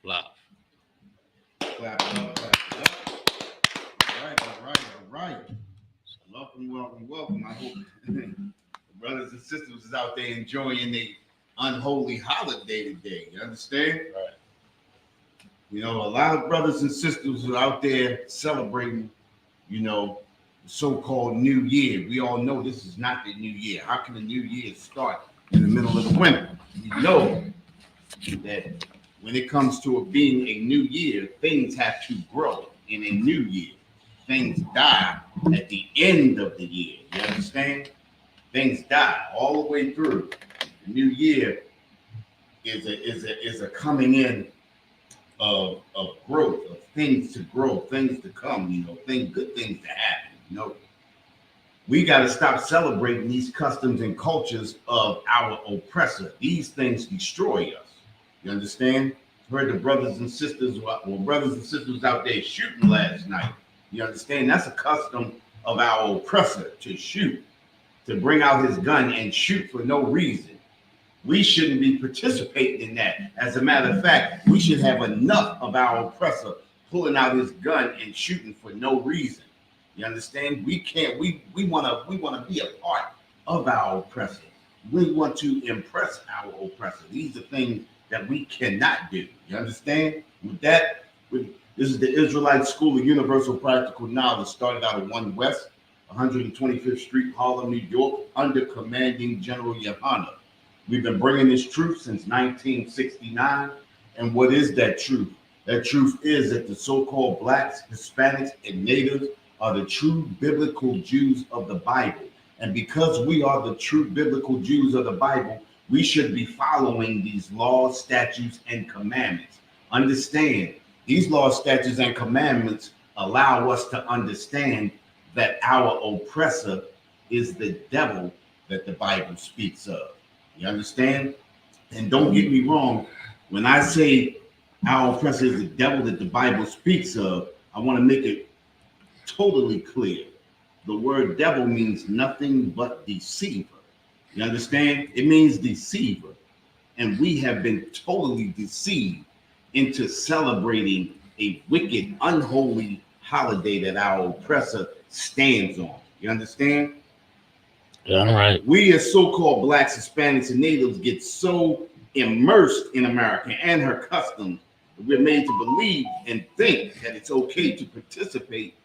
Live. Clap it up, clap it up. All right. Welcome. I hope the brothers and sisters is out there enjoying the unholy holiday today. You understand? Right. You know, a lot of brothers and sisters are out there celebrating, the so-called New Year. We all know this is not the New Year. How can the New Year start in the middle of the winter? We know that when it comes to it being a new year, things have to grow in a new year. Things die at the end of the year. You understand? Things die all the way through. The new year is a coming in of growth, of things to grow, things to come, good things to happen. We got to stop celebrating these customs and cultures of our oppressor. These things destroy us. You understand? Heard the brothers and sisters out there shooting last night. You understand? That's a custom of our oppressor to shoot, to bring out his gun and shoot for no reason. We shouldn't be participating in that. As a matter of fact, we should have enough of our oppressor pulling out his gun and shooting for no reason. You understand? We can't. We want to be a part of our oppressor. We want to impress our oppressor. These are things that we cannot do. You understand? With that, this is the Israelite School of Universal Practical Knowledge, started out of 1 West, 125th Street, Harlem, New York, under commanding General Yohana. We've been bringing this truth since 1969. And what is that truth? That truth is that the so-called blacks, Hispanics, and natives are the true biblical Jews of the Bible. And because we are the true biblical Jews of the Bible, we should be following these laws, statutes, and commandments. Understand, these laws, statutes, and commandments allow us to understand that our oppressor is the devil that the Bible speaks of. You understand? And don't get me wrong, when I say our oppressor is the devil that the Bible speaks of, I want to make it totally clear. The word devil means nothing but deceiver. You understand? It means deceiver. And we have been totally deceived into celebrating a wicked, unholy holiday that our oppressor stands on. You understand? Yeah, all right. We as so-called blacks, Hispanics, and natives get so immersed in America and her customs that we're made to believe and think that it's okay to participate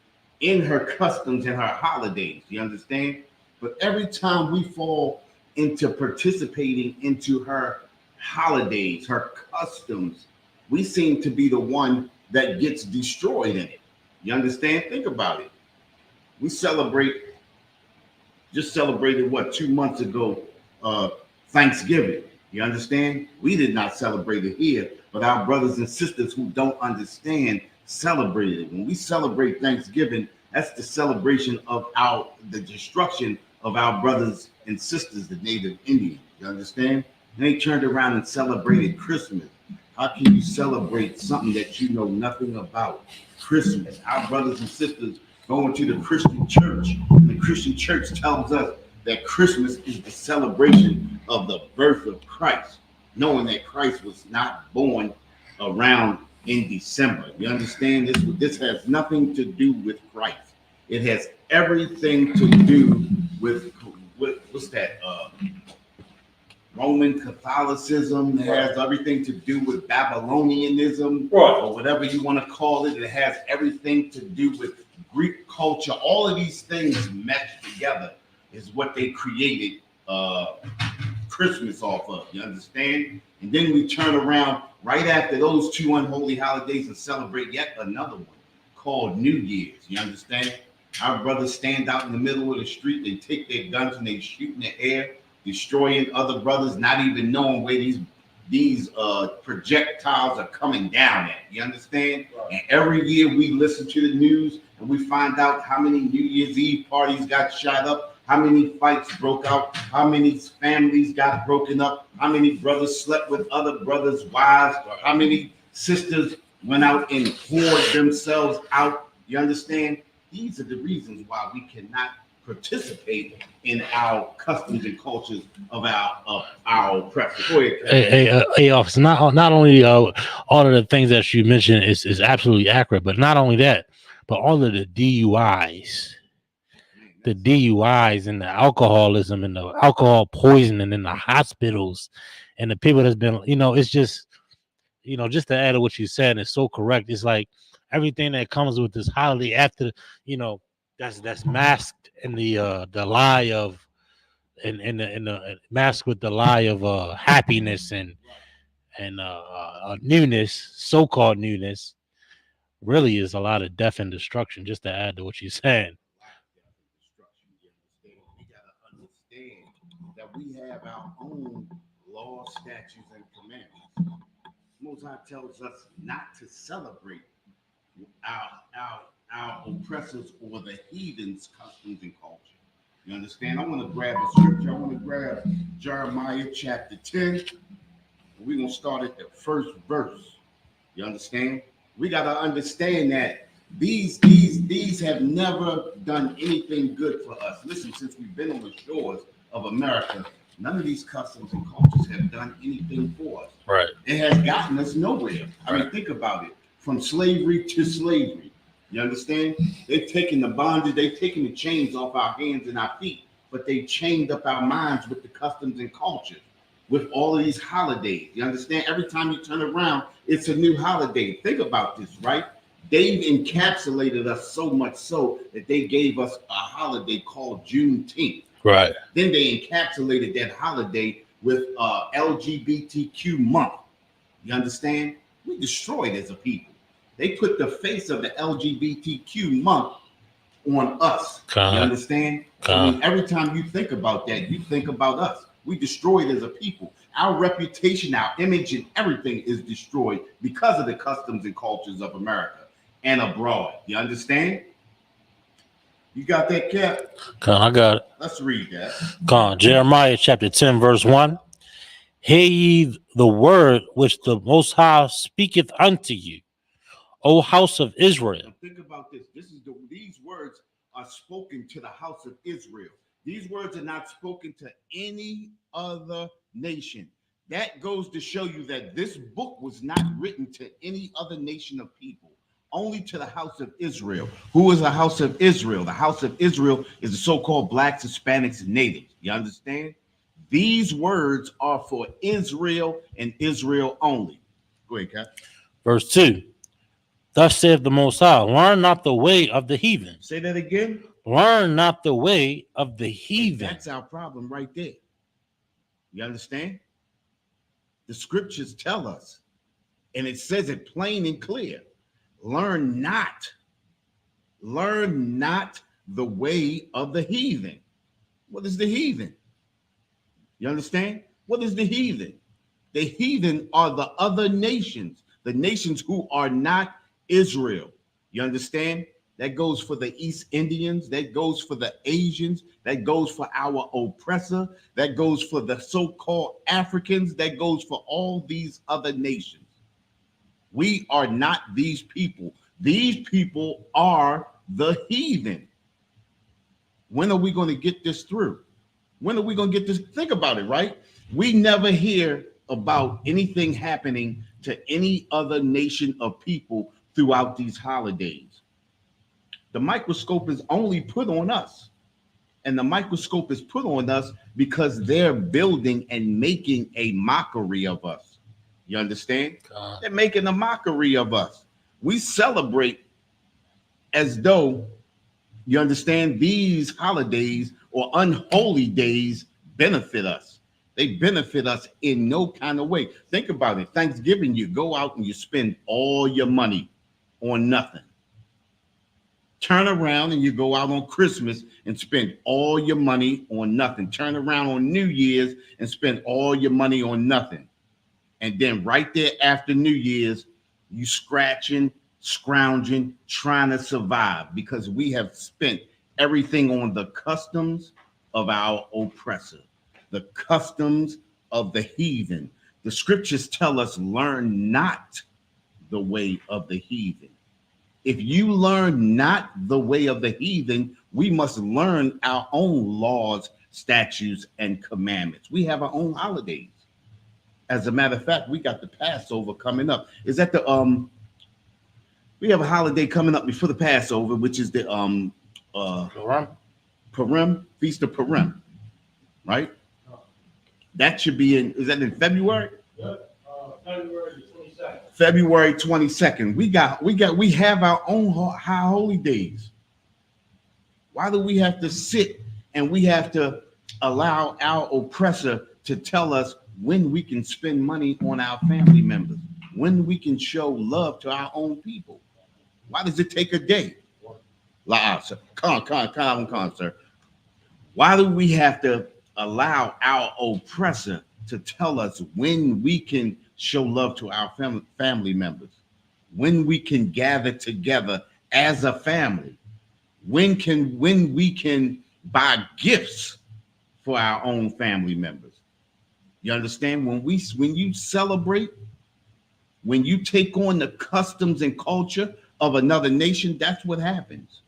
in her customs and her holidays. You understand? But every time we fall into participating into her holidays, her customs, we seem to be the one that gets destroyed in it. You understand? Think about it. We just celebrated 2 months ago, Thanksgiving. You understand? We did not celebrate it here, but our brothers and sisters who don't understand celebrated it. When we celebrate Thanksgiving, that's the celebration of the destruction of our brothers and sisters, the Native Indians. You understand? And they turned around and celebrated Christmas. How can you celebrate something that you know nothing about? Christmas. Our brothers and sisters going to the Christian church, and the Christian church tells us that Christmas is the celebration of the birth of Christ, knowing that Christ was not born around in December. You understand? This has nothing to do with Christ. It has everything to do with what's that? Roman Catholicism. It has everything to do with Babylonianism, or whatever you want to call it. It has everything to do with Greek culture. All of these things meshed together is what they created Christmas off of. You understand? And then we turn around right after those two unholy holidays and celebrate yet another one called New Year's. You understand? Our brothers stand out in the middle of the street, they take their guns and they shoot in the air, destroying other brothers, not even knowing where these projectiles are coming down at. You understand? Right. And every year we listen to the news and we find out how many New Year's Eve parties got shot up, how many fights broke out, how many families got broken up, how many brothers slept with other brothers' wives, or how many sisters went out and poured themselves out. You understand? These are the reasons why we cannot participate in our customs and cultures of our oppressors. Go ahead, Hey, officer. Not only all of the things that you mentioned is absolutely accurate, but not only that, but all of the DUIs, the DUIs and the alcoholism and the alcohol poisoning in the hospitals, and the people that's been, it's just, just to add to what you said, it's so correct. It's like everything that comes with this holiday after, that's masked in the lie of, in the masked with the lie of happiness and newness, so-called newness, really is a lot of death and destruction. Just to add to what you're saying. We gotta understand that we have our own laws, statutes, and commandments. Most High tells us not to celebrate our oppressors or the heathens' customs and culture. You understand? I want to grab a scripture. I want to grab Jeremiah chapter 10. We're gonna start at the first verse. You understand? We gotta understand that these have never done anything good for us. Listen, since we've been on the shores of America, none of these customs and cultures have done anything for us. Right. It has gotten us nowhere. I mean, think about it. From slavery to slavery. You understand? They've taken the bondage, they've taken the chains off our hands and our feet, but they chained up our minds with the customs and cultures, with all of these holidays. You understand? Every time you turn around, it's a new holiday. Think about this, right? They've encapsulated us so much so that they gave us a holiday called Juneteenth. Right. Then they encapsulated that holiday with LGBTQ month. You understand? We destroyed as a people. They put the face of the LGBTQ month on us. You understand? I mean, every time you think about that, you think about us. We destroyed as a people. Our reputation, our image, and everything is destroyed because of the customs and cultures of America and abroad. You understand? You got that, Cap? I got it. Let's read that. Jeremiah chapter 10, verse 1. Hear ye the word which the Most High speaketh unto you, O house of Israel. Now think about this. These words are spoken to the house of Israel. These words are not spoken to any other nation. That goes to show you that this book was not written to any other nation of people, only to the house of Israel. Who is the house of Israel? The house of Israel is the so-called blacks, Hispanics, and natives. You understand? These words are for Israel and Israel only. Go ahead, Cap. Verse 2. Thus saith the Most High, learn not the way of the heathen. Say that again. Learn not the way of the heathen. And that's our problem right there. You understand? The scriptures tell us, and it says it plain and clear. Learn not the way of the heathen. What is the heathen? You understand? What is the heathen? The heathen are the other nations, the nations who are not Israel. You understand? That goes for the East Indians. That goes for the Asians. That goes for our oppressor. That goes for the so-called Africans. That goes for all these other nations. We are not these people. These people are the heathen. When are we going to get this through? When are we going to get this? Think about it, right? We never hear about anything happening to any other nation of people throughout these holidays. The microscope is only put on us. And the microscope is put on us because they're building and making a mockery of us. You understand? They're making a mockery of us. We celebrate as though, you understand, these holidays or unholy days benefit us. They benefit us in no kind of way. Think about it. Thanksgiving, you go out and you spend all your money on nothing. Turn around and you go out on Christmas and spend all your money on nothing. Turn around on New Year's and spend all your money on nothing. And then right there after New Year's, you scratching, scrounging, trying to survive because we have spent everything on the customs of our oppressor, the customs of the heathen. The scriptures tell us, learn not the way of the heathen. If you learn not the way of the heathen, We must learn our own laws, statutes, and commandments. We have our own holidays. As a matter of fact, we got the Passover coming up. Is that the we have a holiday coming up before the Passover, which is the Purim, Feast of Purim, right? That should be in, is that in February? Yep. February 22nd. February 22nd. We have our own high holy days. Why do we have to sit and we have to allow our oppressor to tell us when we can spend money on our family members, when we can show love to our own people? Why does it take a day? Sir. Sir. Why do we have to allow our oppressor to tell us when we can show love to our family members, when we can gather together as a family, when we can buy gifts for our own family members? You understand? When you celebrate, when you take on the customs and culture of another nation, that's what happens.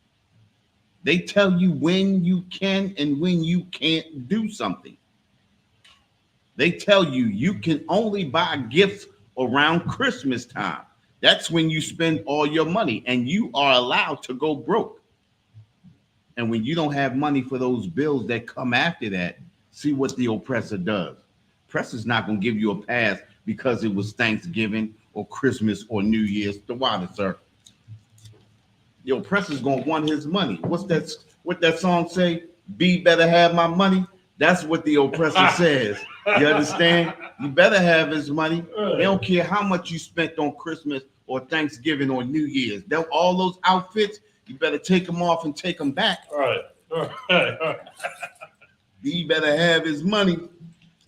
They tell you when you can and when you can't do something. They tell you you can only buy gifts around Christmas time. That's when you spend all your money and you are allowed to go broke. And when you don't have money for those bills that come after that, see what the oppressor does. Oppressor's not going to give you a pass because it was Thanksgiving or Christmas or New Year's. The water, sir. The oppressor's going to want his money. What that song say? B better have my money. That's what the oppressor says. You understand? You better have his money. They don't care how much you spent on Christmas or Thanksgiving or New Year's. All those outfits, you better take them off and take them back. All right. He better have his money.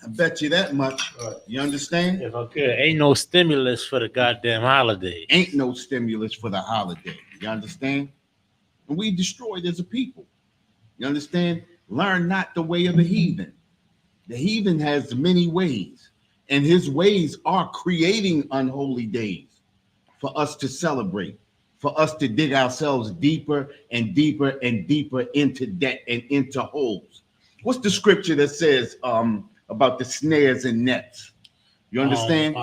I bet you that much. Right. You understand? If I could, ain't no stimulus for the goddamn holiday. Ain't no stimulus for the holiday. You understand? And we destroyed as a people. You understand? Learn not the way of the heathen. The heathen has many ways, and his ways are creating unholy days for us to celebrate, for us to dig ourselves deeper and deeper and deeper into debt and into holes. What's the scripture that says about the snares and nets? You understand?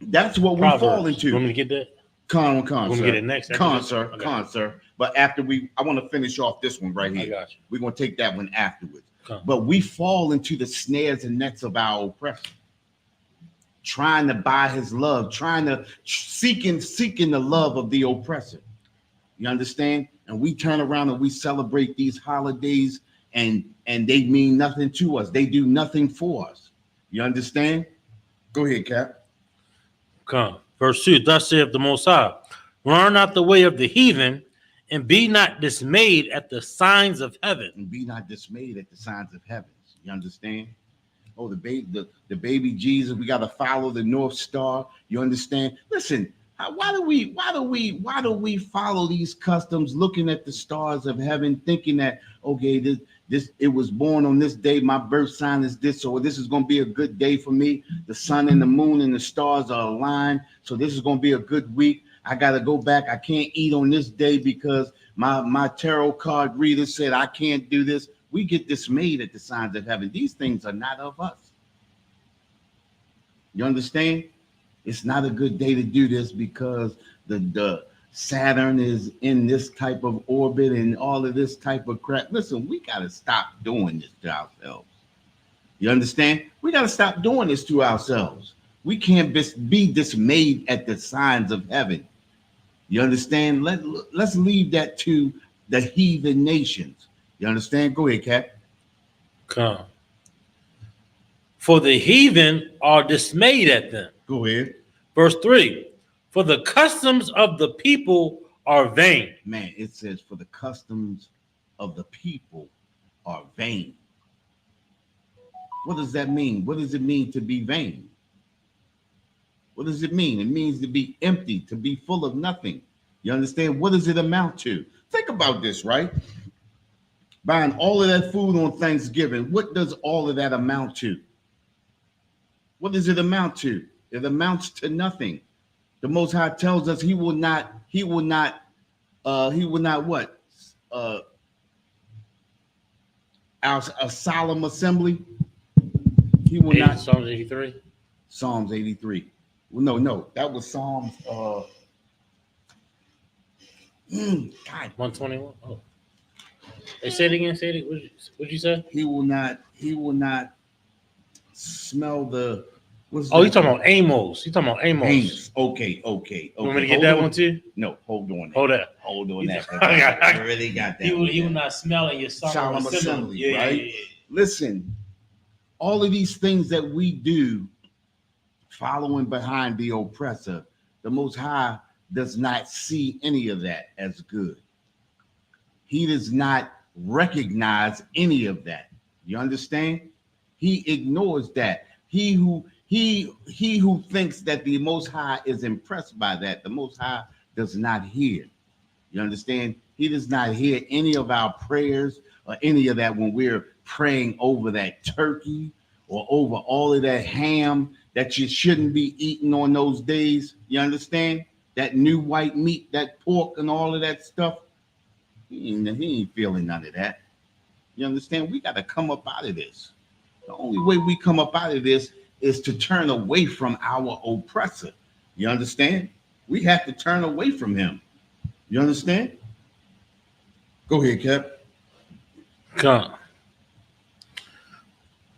That's what we fall into. You want me to get that? Con, We're sir. get it next. Sir. Okay. Con, sir. But I want to finish off this one right here. I got you. We're going to take that one afterwards. Come. But we fall into the snares and nets of our oppressor, trying to buy his love, seeking the love of the oppressor. You understand? And we turn around and we celebrate these holidays, and they mean nothing to us. They do nothing for us. You understand? Go ahead, Cap. Come. Verse 2, thus saith the Most High, learn not the way of the heathen, and be not dismayed at the signs of heaven. And be not dismayed at the signs of heavens. You understand? Oh, the baby Jesus, we got to follow the North Star. You understand? Listen, why do we follow these customs, looking at the stars of heaven, thinking that, okay, this it was born on this day, my birth sign is this, so this is going to be a good day for me. The sun and the moon and the stars are aligned, so this is going to be a good week. I got to go back. I can't eat on this day because my tarot card reader said I can't do this. We get dismayed at the signs of heaven. These things are not of us. You understand? It's not a good day to do this because the Saturn is in this type of orbit and all of this type of crap. Listen, we got to stop doing this to ourselves. You understand? We got to stop doing this to ourselves. We can't be dismayed at the signs of heaven. You understand? Let's leave that to the heathen nations. You understand? Go ahead, Cap. Come. For the heathen are dismayed at them. Go ahead. Verse 3, for the customs of the people are vain. Man, it says, for the customs of the people are vain. What does that mean? What does it mean to be vain? What does it mean? It means to be empty, to be full of nothing. You understand? What does it amount to? Think about this, right? Buying all of that food on Thanksgiving, what does all of that amount to? What does it amount to? It amounts to nothing. The Most High tells us he will not what? a solemn assembly. He will not. Psalms 83. Psalms 83. Well, no, that was Psalms. God, 121. Oh. Hey, say it again. Say it. What'd you say? He will not smell the. Oh, you talking about Amos. You talking about Amos. Amos. Okay. You want me to get that one too? No, hold on. Hold that. Hold on that. I really got that. You will not smell in your solemn assembly. Right? Yeah. Listen, all of these things that we do, following behind the oppressor, the Most High does not see any of that as good. He does not recognize any of that. You understand? He ignores that. He who thinks that the Most High is impressed by that, the Most High does not hear. You understand? He does not hear any of our prayers or any of that when we're praying over that turkey or over all of that ham that you shouldn't be eating on those days. You understand? That new white meat, that pork and all of that stuff. He ain't feeling none of that. You understand? We got to come up out of this. The only way we come up out of this is to turn away from our oppressor. You understand? We have to turn away from him. You understand? Go ahead, Cap. Come.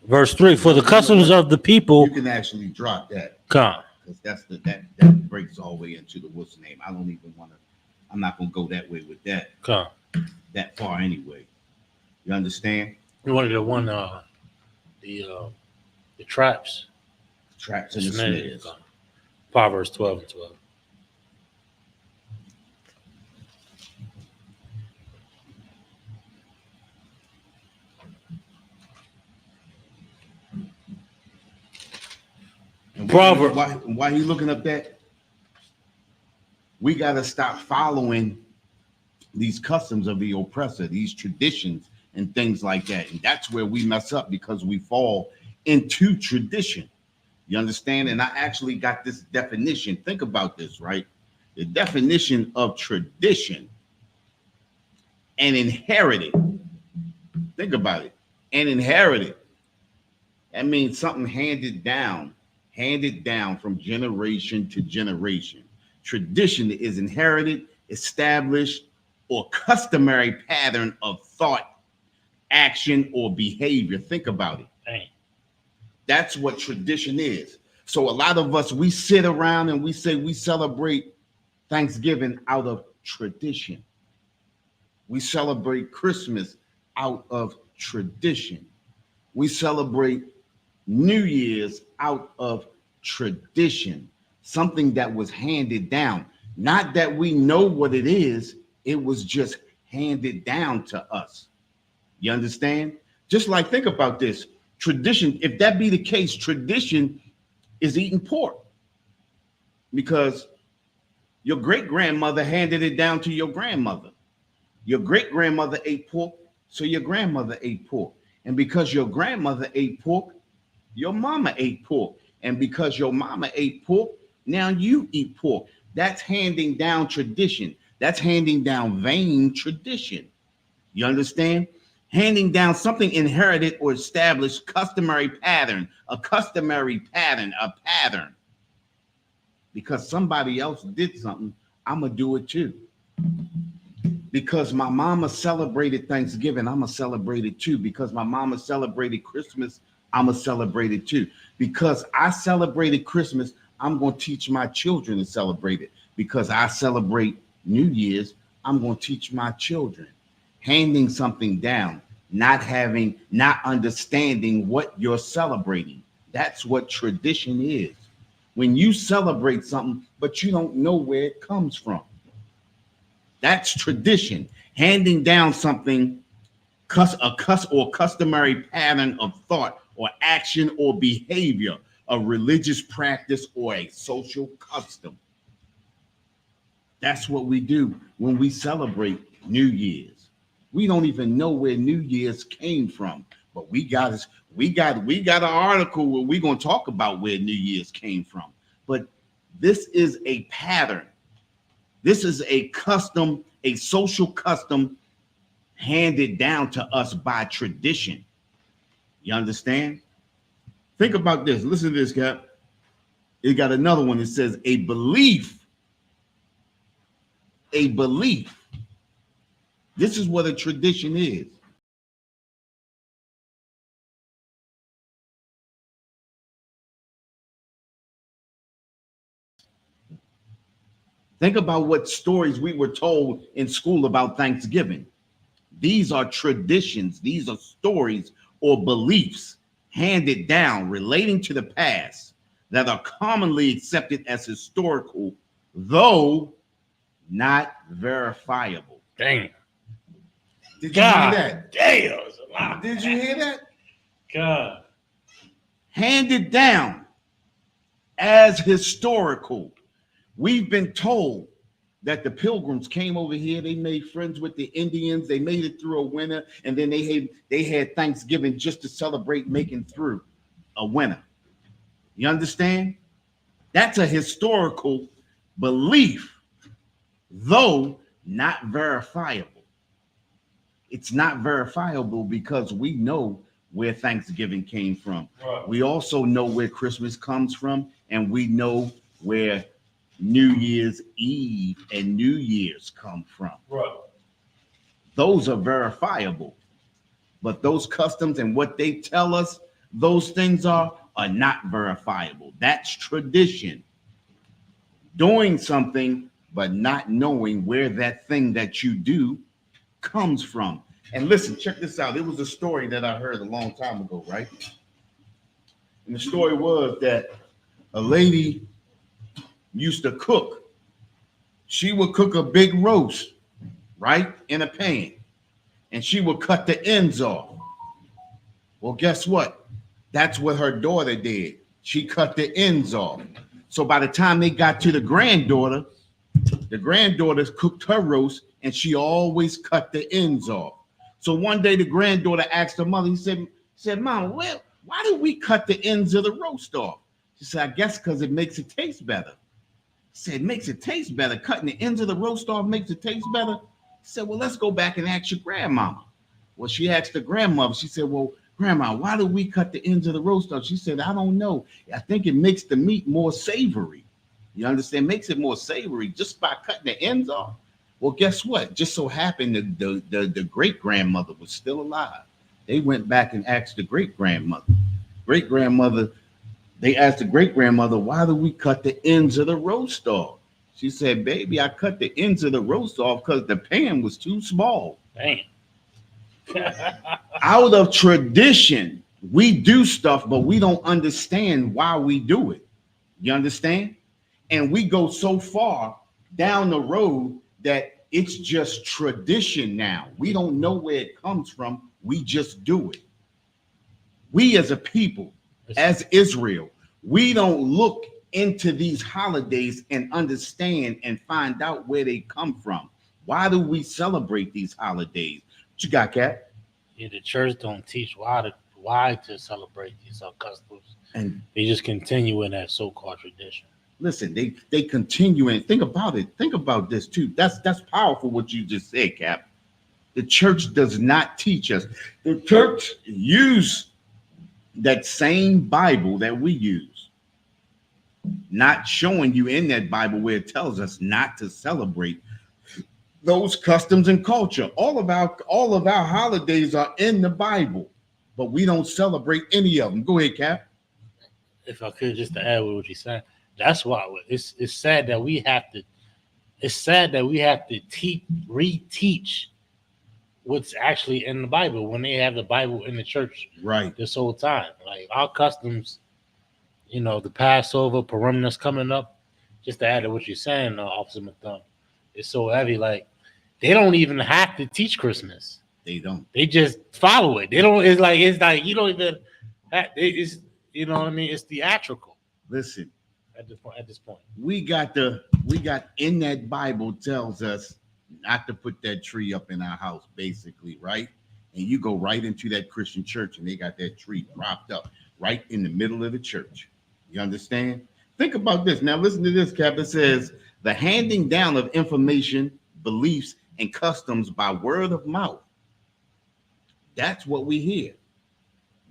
Verse 3, for the customs of the people. You can actually drop that. Come. Because that breaks all the way into the what's the name. I don't even want to, I'm not going to go that way with that. Come. That far anyway. You understand? You wanted the one, the traps. Traps and the snares. Proverbs 12 and 12. Proverbs. Why he looking up that? We got to stop following these customs of the oppressor, these traditions and things like that. And that's where we mess up, because we fall into tradition. You understand? And I actually got this definition. Think about this, right? The definition of tradition and inherited. Think about it. And inherited. That means something handed down from generation to generation. Tradition is inherited, established, or customary pattern of thought, action, or behavior. Think about it. Dang. That's what tradition is. So a lot of us, we sit around and we say we celebrate Thanksgiving out of tradition. We celebrate Christmas out of tradition. We celebrate New Year's out of tradition, something that was handed down. Not that we know what it is, it was just handed down to us. You understand? Just like, think about this. Tradition, if that be the case, tradition is eating pork, because your great-grandmother handed it down to your grandmother. Your great-grandmother ate pork, so your grandmother ate pork. And because your grandmother ate pork, your mama ate pork. And because your mama ate pork, now you eat pork. That's handing down tradition. That's handing down vain tradition. You understand? Handing down something inherited or established customary pattern, a pattern. Because somebody else did something, I'm going to do it too. Because my mama celebrated Thanksgiving, I'm going to celebrate it too. Because my mama celebrated Christmas, I'm going to celebrate it too. Because I celebrated Christmas, I'm going to teach my children to celebrate it. Because I celebrate New Year's, I'm going to teach my children. Handing something down, not understanding what you're celebrating. That's what tradition is. When you celebrate something, but you don't know where it comes from. That's tradition. Handing down something, a customary pattern of thought or action or behavior, a religious practice or a social custom. That's what we do when we celebrate New Year's. We don't even know where New Year's came from, but we got an article where we're going to talk about where New Year's came from. But this is a pattern. This is a custom, a social custom handed down to us by tradition. You understand? Think about this. Listen to this, Cap. It got another one that says a belief. A belief. This is what a tradition is. Think about what stories we were told in school about Thanksgiving. These are traditions. These are stories or beliefs handed down relating to the past that are commonly accepted as historical, though not verifiable. Damn. Did you God hear that? damn. It's a lot. Did you hear that? God. Handed down as historical. We've been told that the Pilgrims came over here, they made friends with the Indians, they made it through a winter, and then they had Thanksgiving just to celebrate making through a winter. You understand? That's a historical belief, though not verifiable. It's not verifiable because we know where Thanksgiving came from. Right. We also know where Christmas comes from, and we know where New Year's Eve and New Year's come from. Right. Those are verifiable. But those customs and what they tell us those things are not verifiable. That's tradition. Doing something but not knowing where that thing that you do comes from. And listen, check this out. It was a story that I heard a long time ago, right? And the story was that a lady used to cook. She would cook a big roast, right, in a pan, and she would cut the ends off. Well, guess what? That's what her daughter did. She cut the ends off. So by the time they got to the granddaughter cooked her roast, and she always cut the ends off. So one day the granddaughter asked her mother, he said, Mom, why do we cut the ends of the roast off? She said, I guess because it makes it taste better. Said, makes it taste better. Cutting the ends of the roast off makes it taste better. He said, well, let's go back and ask your grandmama. Well, she asked her grandmother. She said, well, Grandma, why do we cut the ends of the roast off? She said, I don't know. I think it makes the meat more savory. You understand? Makes it more savory just by cutting the ends off. Well, guess what? Just so happened the great-grandmother was still alive. They went back and asked the great-grandmother. They asked the great-grandmother, why do we cut the ends of the roast off? She said, baby, I cut the ends of the roast off because the pan was too small. Damn. Out of tradition, we do stuff, but we don't understand why we do it. You understand? And we go so far down the road that it's just tradition now. We don't know where it comes from. We just do it. We as a people, as Israel, we don't look into these holidays and understand and find out where they come from. Why do we celebrate these holidays? What you got, Cat? Yeah, the church don't teach why to celebrate these customs, And they just continue in that so-called tradition. listen, they continue and think about it. Think about this too. That's powerful what you just said, Cap. The church does not teach us. The church use that same Bible that we use, not showing you in that Bible where it tells us not to celebrate those customs and culture. All of our holidays are in the Bible, but we don't celebrate any of them. Go ahead, Cap. If I could just to add with what you said, that's why it's sad that we have to. It's sad that we have to reteach what's actually in the Bible when they have the Bible in the church Right. this whole time. Like our customs, the Passover, Purim that's coming up. Just to add to what you're saying, Officer McDonough, it's so heavy. Like they don't even have to teach Christmas. They don't. They just follow it. They don't. It's like you don't even. It's you know what I mean. It's theatrical. Listen. At this point, We got in that Bible tells us not to put that tree up in our house, basically, right? And you go right into that Christian church and they got that tree propped up right in the middle of the church. You understand? Think about this. Now listen to this, Cap. It says the handing down of information, beliefs, and customs by word of mouth That's what we hear.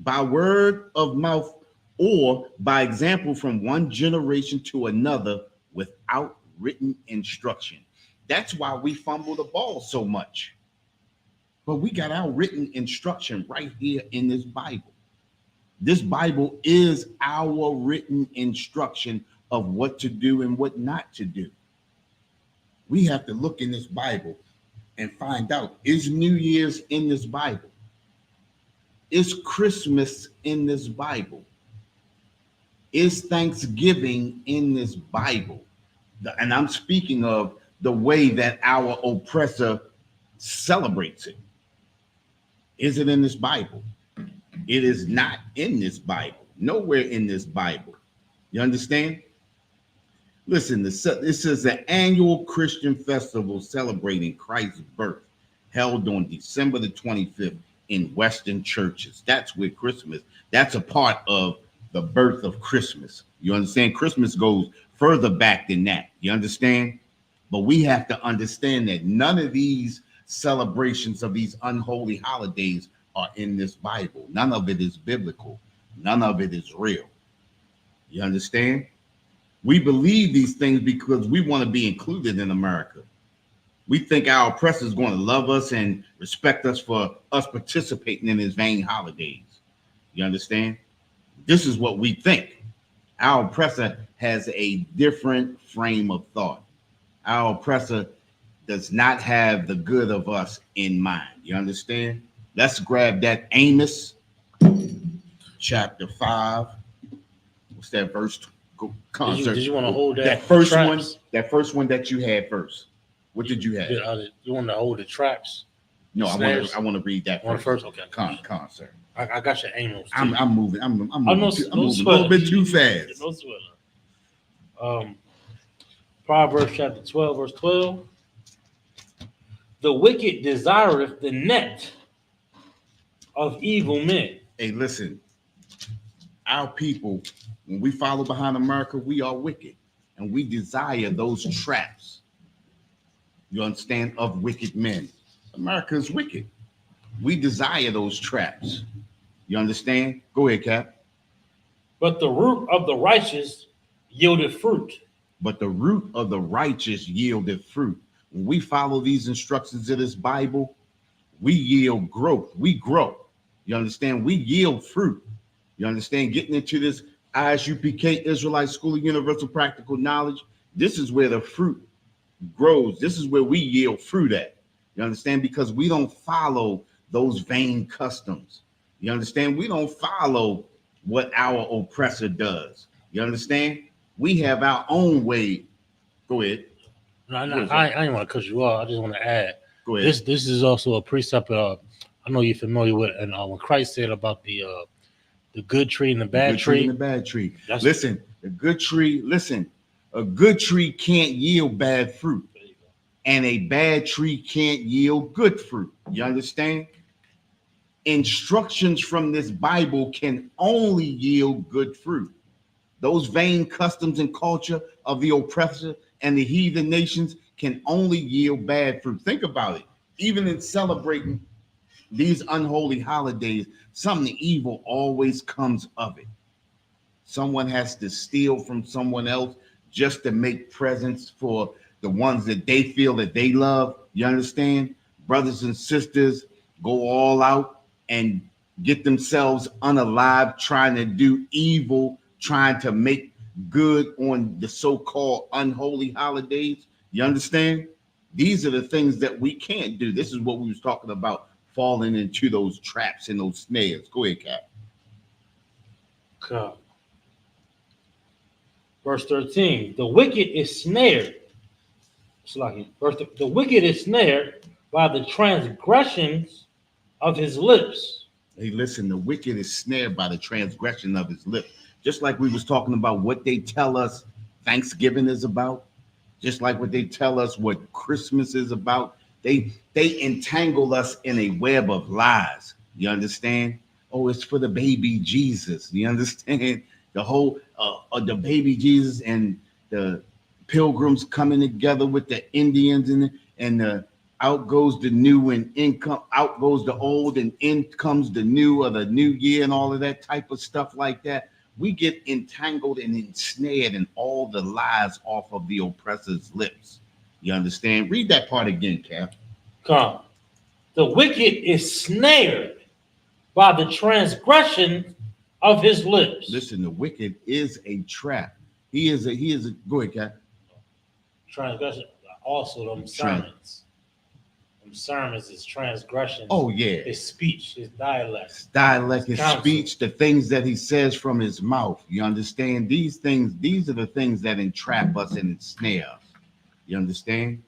By word of mouth or by example from one generation to another without written instruction. That's why we fumble the ball so much. But we got our written instruction right here in this Bible. This Bible is our written instruction of what to do and what not to do. We have to look in this Bible and find out, is New Year's in this Bible? Is Christmas in this Bible? Is Thanksgiving in this Bible? And I'm speaking of the way that our oppressor celebrates it. Is it in this Bible? It is not in this Bible. Nowhere in this Bible. You understand? Listen, this is an annual Christian festival celebrating Christ's birth, held on December the 25th in Western churches. That's where Christmas, that's a part of the birth of Christmas. You understand? Christmas goes further back than that. You understand? But we have to understand that none of these celebrations of these unholy holidays are in this Bible. None of it is biblical. None of it is real. You understand? We believe these things because we want to be included in America. We think our oppressor is going to love us and respect us for us participating in his vain holidays. You understand? This is what we think. Our oppressor has a different frame of thought. Our oppressor does not have the good of us in mind. You understand? Let's grab that Amos chapter 5. What's that verse? Did you want to hold that? That first traps? one. That first one that you had first. What did you have? You want to hold the traps? No, Snares? I want to read that One first. first, okay. Con, sir. I got your Amos. I'm moving. I'm moving a little sweat. bit too fast. No sweat. Proverbs chapter 12, verse 12. The wicked desireth the net of evil men. Hey, listen. Our people, when we follow behind America, we are wicked, and we desire those traps. You understand? Of wicked men. America is wicked. We desire those traps. You understand? Go ahead, Cap. But the root of the righteous yielded fruit. But the root of the righteous yielded fruit. When we follow these instructions of this Bible, we yield growth. We grow. You understand? We yield fruit. You understand? Getting into this ISUPK, Israelite School of Universal Practical Knowledge, this is where the fruit grows. This is where we yield fruit at. You understand? Because we don't follow those vain customs. You understand? We don't follow what our oppressor does. You understand? We have our own way. Go ahead. No, I ain't want to cut you off. I just want to add. Go ahead. This is also a precept. I know you're familiar with, and when Christ said about the good tree and the bad tree. And the bad tree. Listen, the good tree. Listen, a good tree can't yield bad fruit, and a bad tree can't yield good fruit. You understand? Instructions from this Bible can only yield good fruit. Those vain customs and culture of the oppressor and the heathen nations can only yield bad fruit. Think about it. Even in celebrating these unholy holidays, something evil always comes of it. Someone has to steal from someone else just to make presents for the ones that they feel that they love. You understand? Brothers and sisters go all out and get themselves unalive, trying to do evil, trying to make good on the so-called unholy holidays. You understand? These are the things that we can't do. This is what we was talking about, falling into those traps and those snares. Go ahead, Cap. God. Verse 13, the wicked is snared. The wicked is snared by the transgressions of his lips. Hey, listen, the wicked is snared by the transgression of his lips. Just like we was talking about what they tell us Thanksgiving is about, just like what they tell us what Christmas is about. They entangle us in a web of lies. You understand? Oh, it's for the baby Jesus. You understand? The whole the baby Jesus and the pilgrims coming together with the Indians and Out goes the new and income, out goes the old and in comes the new, or the new year and all of that type of stuff like that. We get entangled and ensnared in all the lies off of the oppressor's lips. You understand? Read that part again, Cap. Come. The wicked is snared by the transgression of his lips. Listen, the wicked is a trap. He is a go ahead, Cap. Transgression. Also, them sermons. Them sermons is transgression. Oh, yeah. His speech, his dialect. His dialect, his Counsel. speech, the things that he says from his mouth. You understand? These things, these are the things that entrap us and ensnare us. You understand?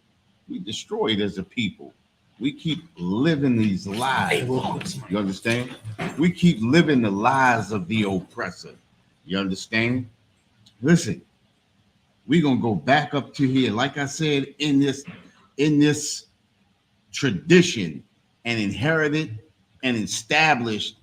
We destroyed as a people. We keep living these lies. You understand? We keep living the lies of the oppressor. You understand? Listen, we're gonna go back up to here. Like I said, in this tradition and inherited and established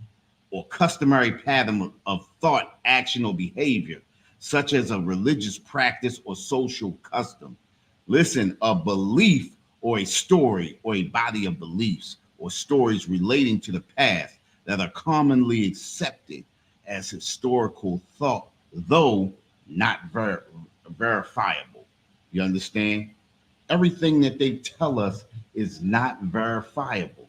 or customary pattern of thought, action, or behavior, such as a religious practice or social custom. Listen, a belief or a story or a body of beliefs or stories relating to the past that are commonly accepted as historical thought, though not verifiable. You understand? Everything that they tell us is not verifiable.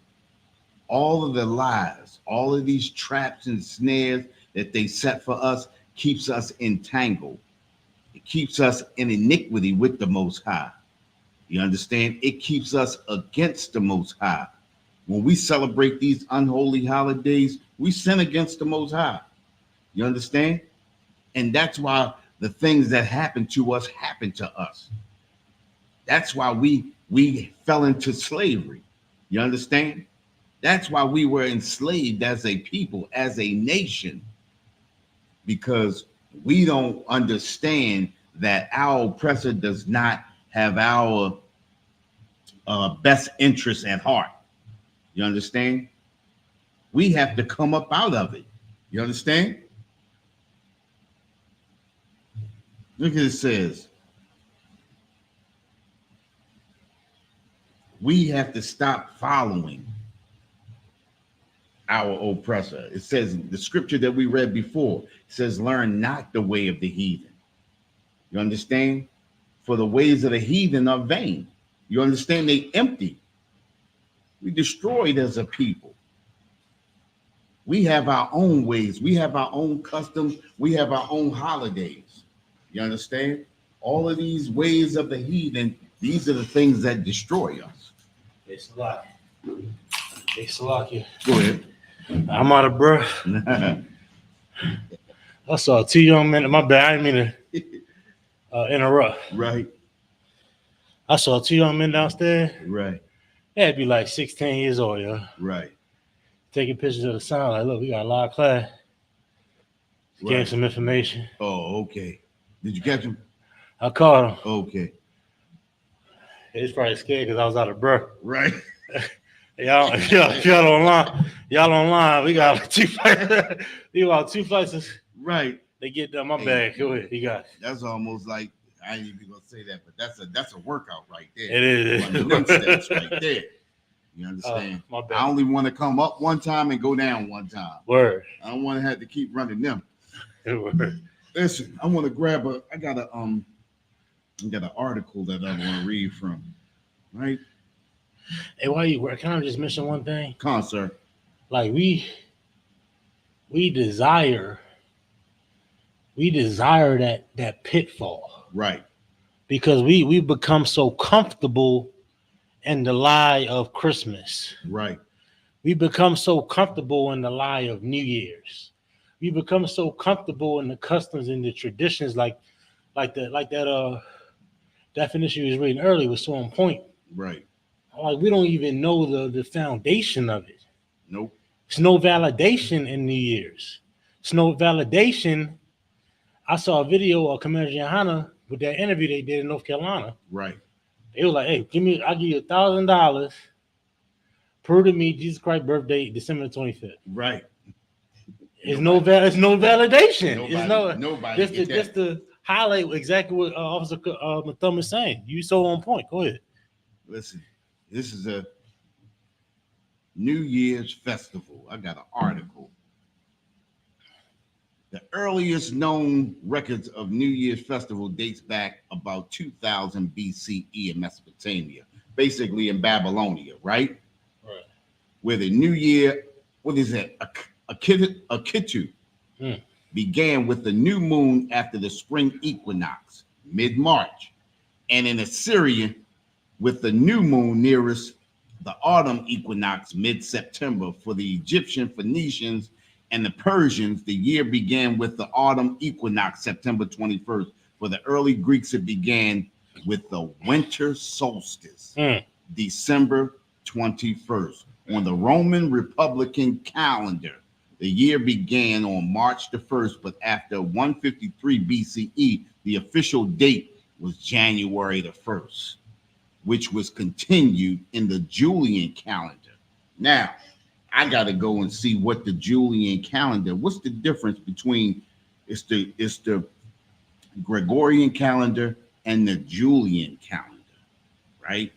All of the lies, all of these traps and snares that they set for us keeps us entangled. It keeps us in iniquity with the Most High. You understand? It keeps us against the Most High. When we celebrate these unholy holidays, we sin against the Most High. You understand? And that's why the things that happen to us happen to us. That's why we fell into slavery. You understand? That's why we were enslaved as a people, as a nation, because we don't understand that our oppressor does not have our best interests at heart. You understand? We have to come up out of it. You understand? Look at it says. We have to stop following our oppressor. It says the scripture that we read before says, learn not the way of the heathen. You understand? For the ways of the heathen are vain. You understand? They empty. We destroyed as a people. We have our own ways. We have our own customs. We have our own holidays. You understand? All of these ways of the heathen, these are the things that destroy us. It's like. It's like you. Go ahead. I'm out of breath. I saw two young men. My bad. I didn't mean to interrupt. Right. I saw two young men downstairs. Right. They had to be like 16 years old, yo. Right. Taking pictures of the sign. Like, look, we got a lot of class. Gave Right. some information. Oh, okay. Did you catch him? I called them. Okay. They was probably scared because I was out of breath. Right. Y'all online. We got like 2 flights. We got 2 flights. Right. They get done. My bag. Go ahead. You got it. That's almost like, I ain't even gonna say that, but that's a workout right there. It is. One of them steps right there. You understand? My bad. I only want to come up one time and go down one time. Word. I don't want to have to keep running them. Word. Listen, I want to grab I got an article that I want to read from. Right? Hey, while you work, can I just mention one thing? Concert. Like we desire that pitfall Right. because we become so comfortable in the lie of Christmas. Right. We become so comfortable in the lie of New Year's. We become so comfortable in the customs and the traditions, like that definition you was reading earlier was so on point. Right. Like we don't even know the foundation of it. Nope. It's no validation in New Year's. It's no validation. I saw a video of Commander Johanna with that interview they did in North Carolina. Right. They was like, "Hey, I'll give you $1,000. Prove to me Jesus Christ's birthday, December 25th." Right. It's no validation. Nobody. Just to highlight exactly what Officer Mathum is saying. You so on point. Go ahead. Listen, This is a New Year's festival. I got an article. The earliest known records of New Year's festival dates back about 2000 BCE in Mesopotamia, basically in Babylonia, right? Right. Where the New Year, what is it? Akitu began with the new moon after the spring equinox, mid-March, and in Assyria with the new moon nearest the autumn equinox, mid-September. For the Egyptian, Phoenicians, and the Persians, the year began with the autumn equinox, September 21st. For the early Greeks, it began with the winter solstice, December 21st. On the Roman Republican calendar, the year began on March the 1st, but after 153 BCE, the official date was January the 1st, which was continued in the Julian calendar. Now, I got to go and see what the Julian calendar, what's the difference between it's the Gregorian calendar and the Julian calendar, right?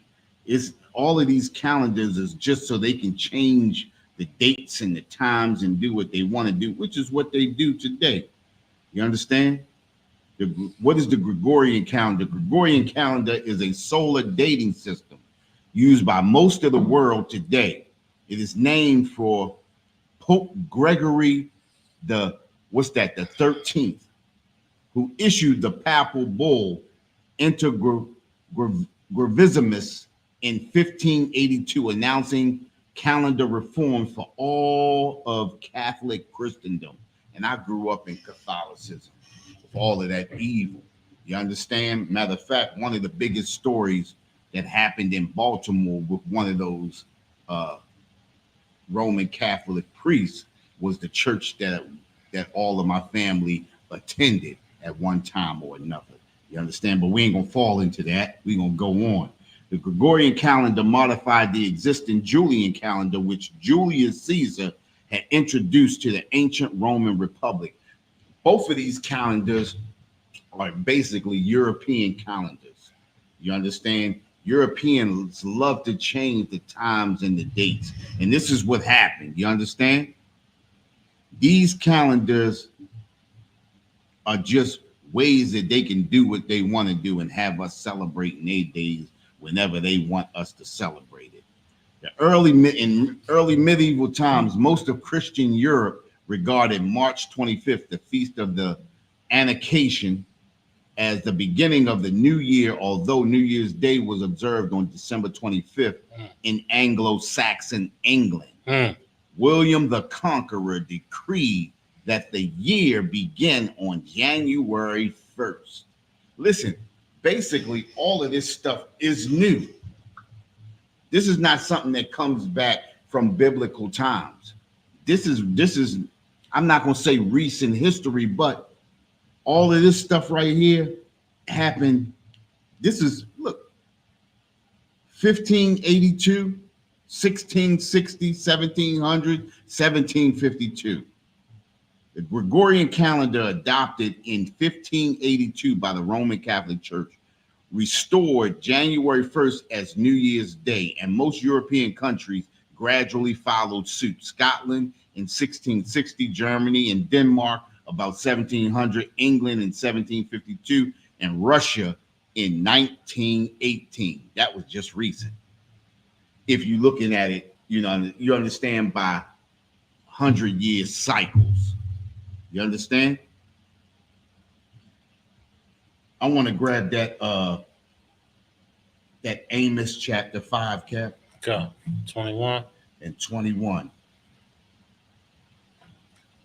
It's all of these calendars is just so they can change the dates and the times and do what they want to do, which is what they do today. You understand? What is the Gregorian calendar? Gregorian calendar is a solar dating system used by most of the world today. It is named for Pope Gregory the 13th, who issued the papal bull Inter Gravissimus in 1582, announcing calendar reform for all of Catholic Christendom. And I grew up in Catholicism, with all of that evil. You understand? Matter of fact, one of the biggest stories that happened in Baltimore with one of those Roman Catholic priests was the church that all of my family attended at one time or another. You understand? But we ain't gonna fall into that. We're gonna go on. The Gregorian calendar modified the existing Julian calendar, which Julius Caesar had introduced to the ancient Roman Republic. Both of these calendars are basically European calendars. You understand? Europeans love to change the times and the dates. And this is what happened. You understand? These calendars are just ways that they can do what they want to do and have us celebrate their days whenever they want us to celebrate it. In early medieval times, most of Christian Europe regarded March 25th, the Feast of the Annunciation, as the beginning of the new year, although New Year's Day was observed on December 25th in Anglo-Saxon England. William the Conqueror decreed that the year begin on January 1st. Listen, basically all of this stuff is new. This is not something that comes back from biblical times. This is I'm not going to say recent history, but all of this stuff right here happened. This is, look, 1582, 1660, 1700, 1752. The Gregorian calendar, adopted in 1582 by the Roman Catholic Church, restored January 1st as New Year's Day, and most European countries gradually followed suit. Scotland in 1660, Germany and Denmark about 1700, England in 1752, and Russia in 1918. That was just recent. If you're looking at it, you know, you understand by 100-year cycles. You understand? I want to grab that Amos chapter 5, Cap. Go. 21 and 21.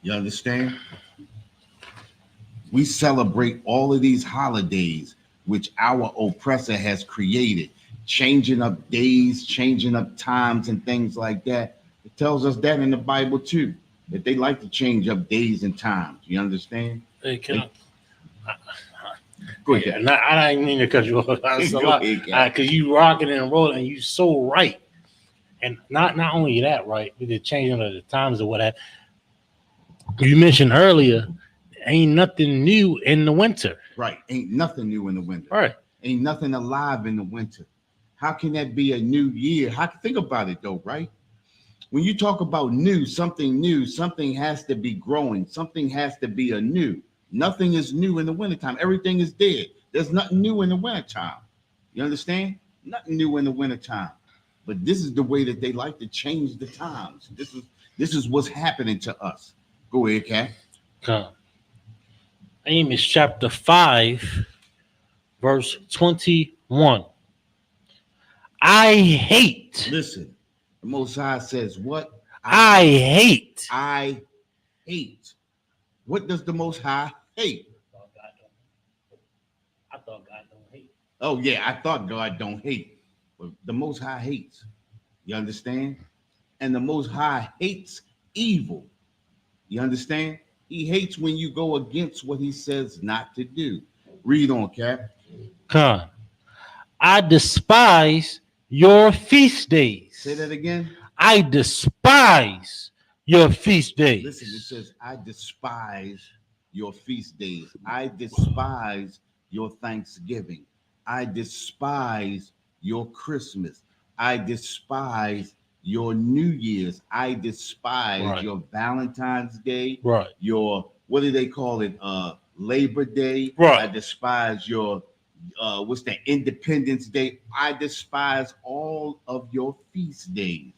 You understand? We celebrate all of these holidays which our oppressor has created, changing up days, changing up times, and things like that. It tells us that in the Bible too, that they like to change up days and times. You understand? Hey, Go ahead. I didn't mean to cut you off. Because you rocking and rolling, and you so right. And not only that, right, with the changing of the times or what have you mentioned earlier, ain't nothing new in the winter. Right. Ain't nothing new in the winter. Right. Ain't nothing alive in the winter. How can that be a new year? Think about it though, right? When you talk about new, something has to be growing. Something has to be anew. Nothing is new in the wintertime. Everything is dead. There's nothing new in the wintertime. You understand? Nothing new in the wintertime. But this is the way that they like to change the times. This is what's happening to us. Go ahead, Cat. Come. Amos chapter 5, verse 21. I hate. Listen, the Most High says what? I hate. I hate. What does the Most High hate? I thought God don't hate. Oh yeah, I thought God don't hate, but the Most High hates. You understand? And the Most High hates evil. You understand? He hates when you go against what he says not to do. Read on, Cap. Come. I despise your feast days. Say that again. I despise your feast days. Listen, it says, I despise your feast days. I despise your Thanksgiving. I despise your Christmas. I despise your New Year's. I despise your Valentine's Day. Right. Your, what do they call it? Labor Day. Right. I despise your what's that? Independence Day. I despise all of your feast days.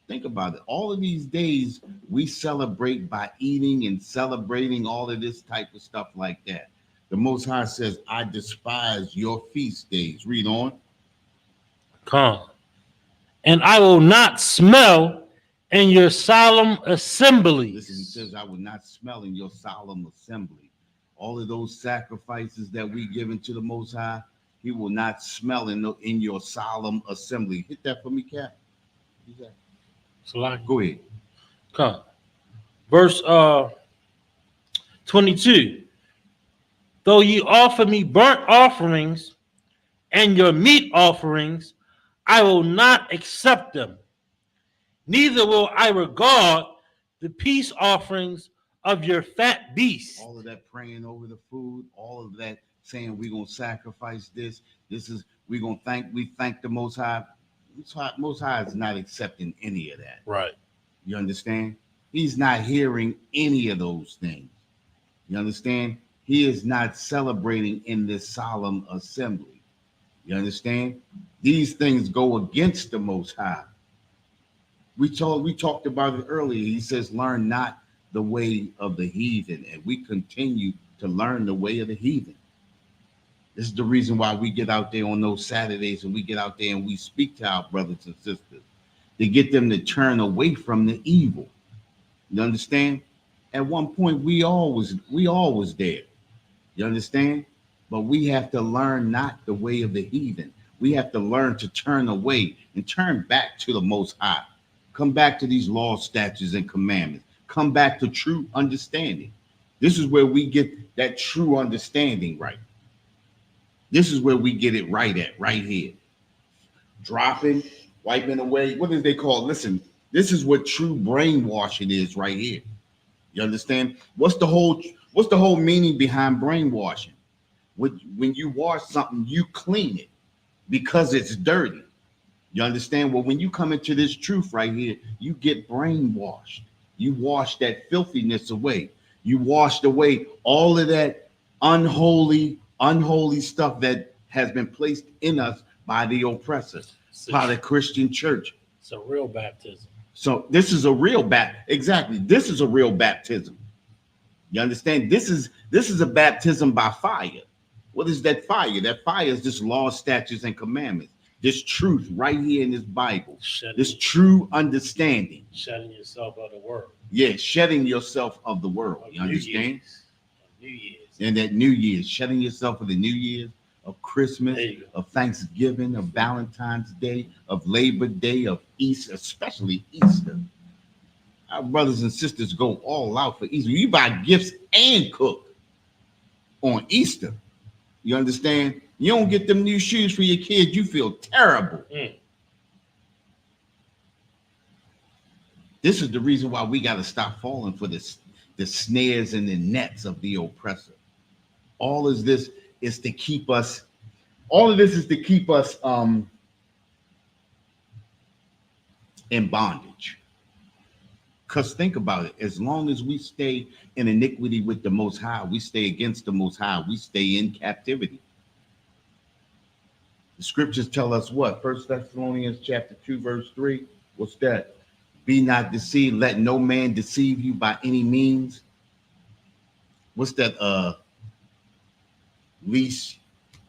Think about it. All of these days we celebrate by eating and celebrating all of this type of stuff like that. The Most High says, I despise your feast days. Read on. Come. And I will not smell in your solemn assemblies. Listen, he says, I will not smell in your solemn assembly. All of those sacrifices that we give into the Most High, he will not smell in your solemn assembly. Hit that for me, Cap. So go ahead. Come. Verse 22. Though ye offer me burnt offerings and your meat offerings, I will not accept them. Neither will I regard the peace offerings of your fat beasts. All of that praying over the food, all of that saying we're gonna sacrifice this. This is we thank the Most High. Most High is not accepting any of that. Right. You understand? He's not hearing any of those things. You understand? He is not celebrating in this solemn assembly. You understand? These things go against the Most High. We talked about it earlier. He says, learn not the way of the heathen, and we continue to learn the way of the heathen. This is the reason why we get out there on those Saturdays and we get out there and we speak to our brothers and sisters to get them to turn away from the evil. You understand? At one point, we all was there. You understand? But we have to learn not the way of the heathen. We have to learn to turn away and turn back to the Most High. Come back to these laws, statutes, and commandments. Come back to true understanding. This is where we get that true understanding right. This is where we get it right at, right here. Dropping, wiping away. What do they call it? Listen, this is what true brainwashing is right here. You understand? What's the whole meaning behind brainwashing? When you wash something, you clean it because it's dirty. You understand? Well, when you come into this truth right here, you get brainwashed. You wash that filthiness away. You washed away all of that unholy stuff that has been placed in us by the oppressor, by the Christian church. It's a real baptism. So this is a real exactly. This is a real baptism. You understand? This is a baptism by fire. What is that fire? That fire is just law, statutes, and commandments. This truth right here in this Bible. This true understanding. Shedding yourself of the world. Yeah, shedding yourself of the world. You understand? New Year's. And that New Year's, shedding yourself of the New Year's, of Christmas, of Thanksgiving, of Valentine's Day, of Labor Day, of Easter, especially Easter. Our brothers and sisters go all out for Easter. You buy gifts and cook on Easter. You understand? You don't get them new shoes for your kids, you feel terrible. This is the reason why we got to stop falling for the snares and the nets of the oppressor. All of this is to keep us in bondage. Because think about it, as long as we stay in iniquity with the Most High, we stay against the Most High, we stay in captivity. The scriptures tell us what? 1 Thessalonians chapter 2, verse 3. What's that? Be not deceived, let no man deceive you by any means. What's that? Least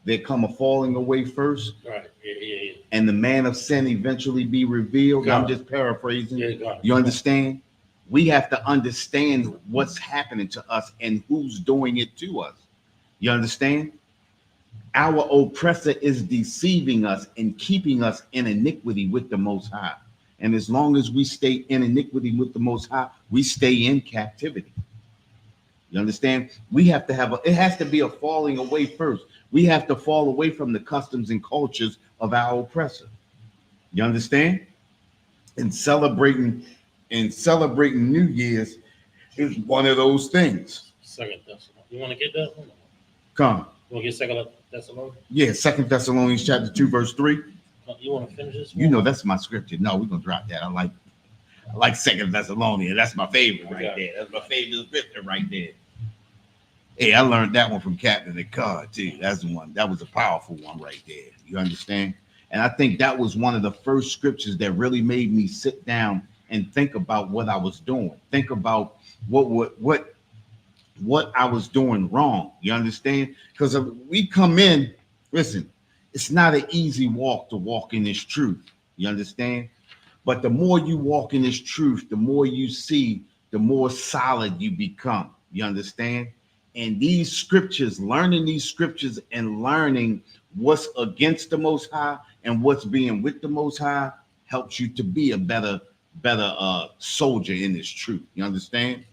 there come a falling away first. Right. Yeah. And the man of sin eventually be revealed. God. I'm just paraphrasing. Yeah, God. You understand? We have to understand what's happening to us and who's doing it to us. You understand? Our oppressor is deceiving us and keeping us in iniquity with the Most High. And as long as we stay in iniquity with the Most High, we stay in captivity. You understand? We have to have it has to be a falling away first. We have to fall away from the customs and cultures of our oppressor. You understand? And celebrating New Year's is one of those things. Second Thessalonians. You want to get that one? Come. You want to get Second Thessalonians? Yeah, 2 Thessalonians chapter 2, verse 3. You want to finish this one? You know that's my scripture. No, we're gonna drop that. I like 2 Thessalonians. That's my favorite right there. That's my favorite scripture right there. Hey, I learned that one from Captain Picard too. That's the one. That was a powerful one right there. You understand? And I think that was one of the first scriptures that really made me sit down and think about what I was doing. Think about what I was doing wrong. You understand? Because we come in, listen, it's not an easy walk to walk in this truth. You understand? But the more you walk in this truth, the more you see, the more solid you become. You understand? And these scriptures, learning these scriptures and learning what's against the Most High and what's being with the Most High helps you to be a better soldier in this truth. You understand?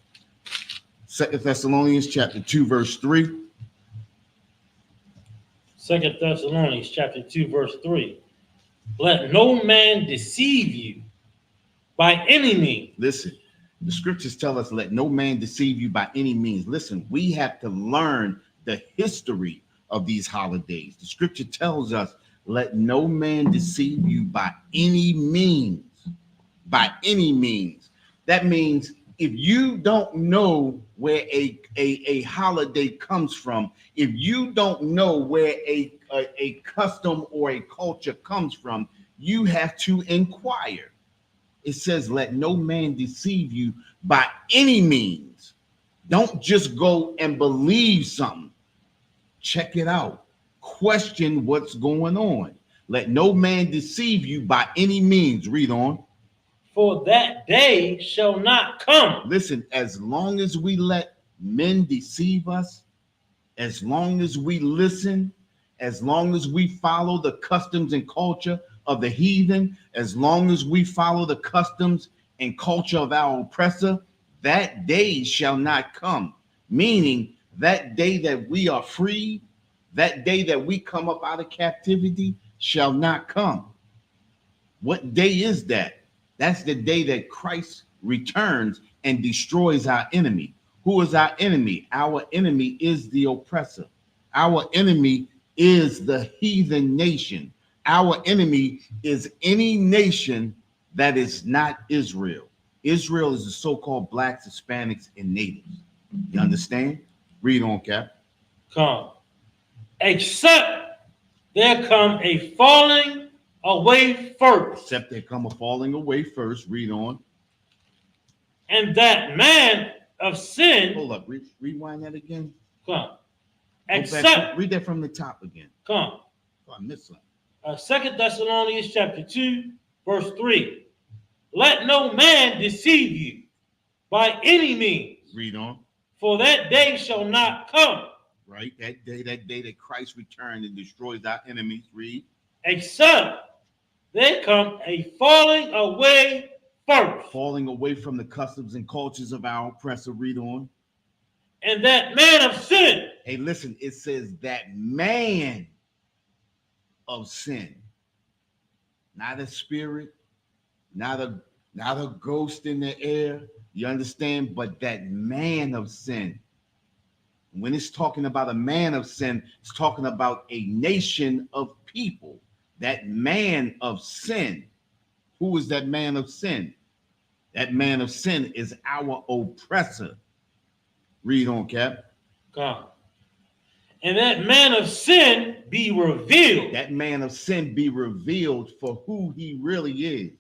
2 Thessalonians chapter 2, verse 3. 2 Thessalonians chapter 2, verse 3. Let no man deceive you by any means. Listen, the scriptures tell us, let no man deceive you by any means. Listen, we have to learn the history of these holidays. The scripture tells us, let no man deceive you by any means. By any means. That means if you don't know where a holiday comes from, if you don't know where a custom or a culture comes from, you have to inquire. It says, let no man deceive you by any means. Don't just go and believe something. Check it out. Question what's going on. Let no man deceive you by any means. Read on. For that day shall not come. Listen, as long as we let men deceive us, as long as we listen, as long as we follow the customs and culture of the heathen, as long as we follow the customs and culture of our oppressor, that day shall not come. Meaning that day that we are free, that day that we come up out of captivity shall not come. What day is that? That's the day that Christ returns and destroys our enemy. Who is our enemy? Our enemy is the oppressor. Our enemy is the heathen nation. Our enemy is any nation that is not Israel. Israel is the so-called blacks, Hispanics, and natives. You understand? Read on, Cap. Come. Except there come a falling away first. Except there come a falling away first. Read on. And that man of sin. Hold up. Rewind that again. Come. Read that from the top again. Come. Oh, I missed something. 2 Thessalonians chapter 2, verse 3. Let no man deceive you by any means. Read on. For that day shall not come. Right. That day that Christ returned and destroys our enemies. Read. Except there come a falling away first. Falling away from the customs and cultures of our oppressor. Read on. And that man of sin. Hey, listen, it says that man of sin. Not a spirit, not a ghost in the air. You understand? But that man of sin. When it's talking about a man of sin, it's talking about a nation of people. That man of sin. Who is that man of sin? That man of sin is our oppressor. Read on, Cap. God. And that man of sin be revealed. That man of sin be revealed for who he really is.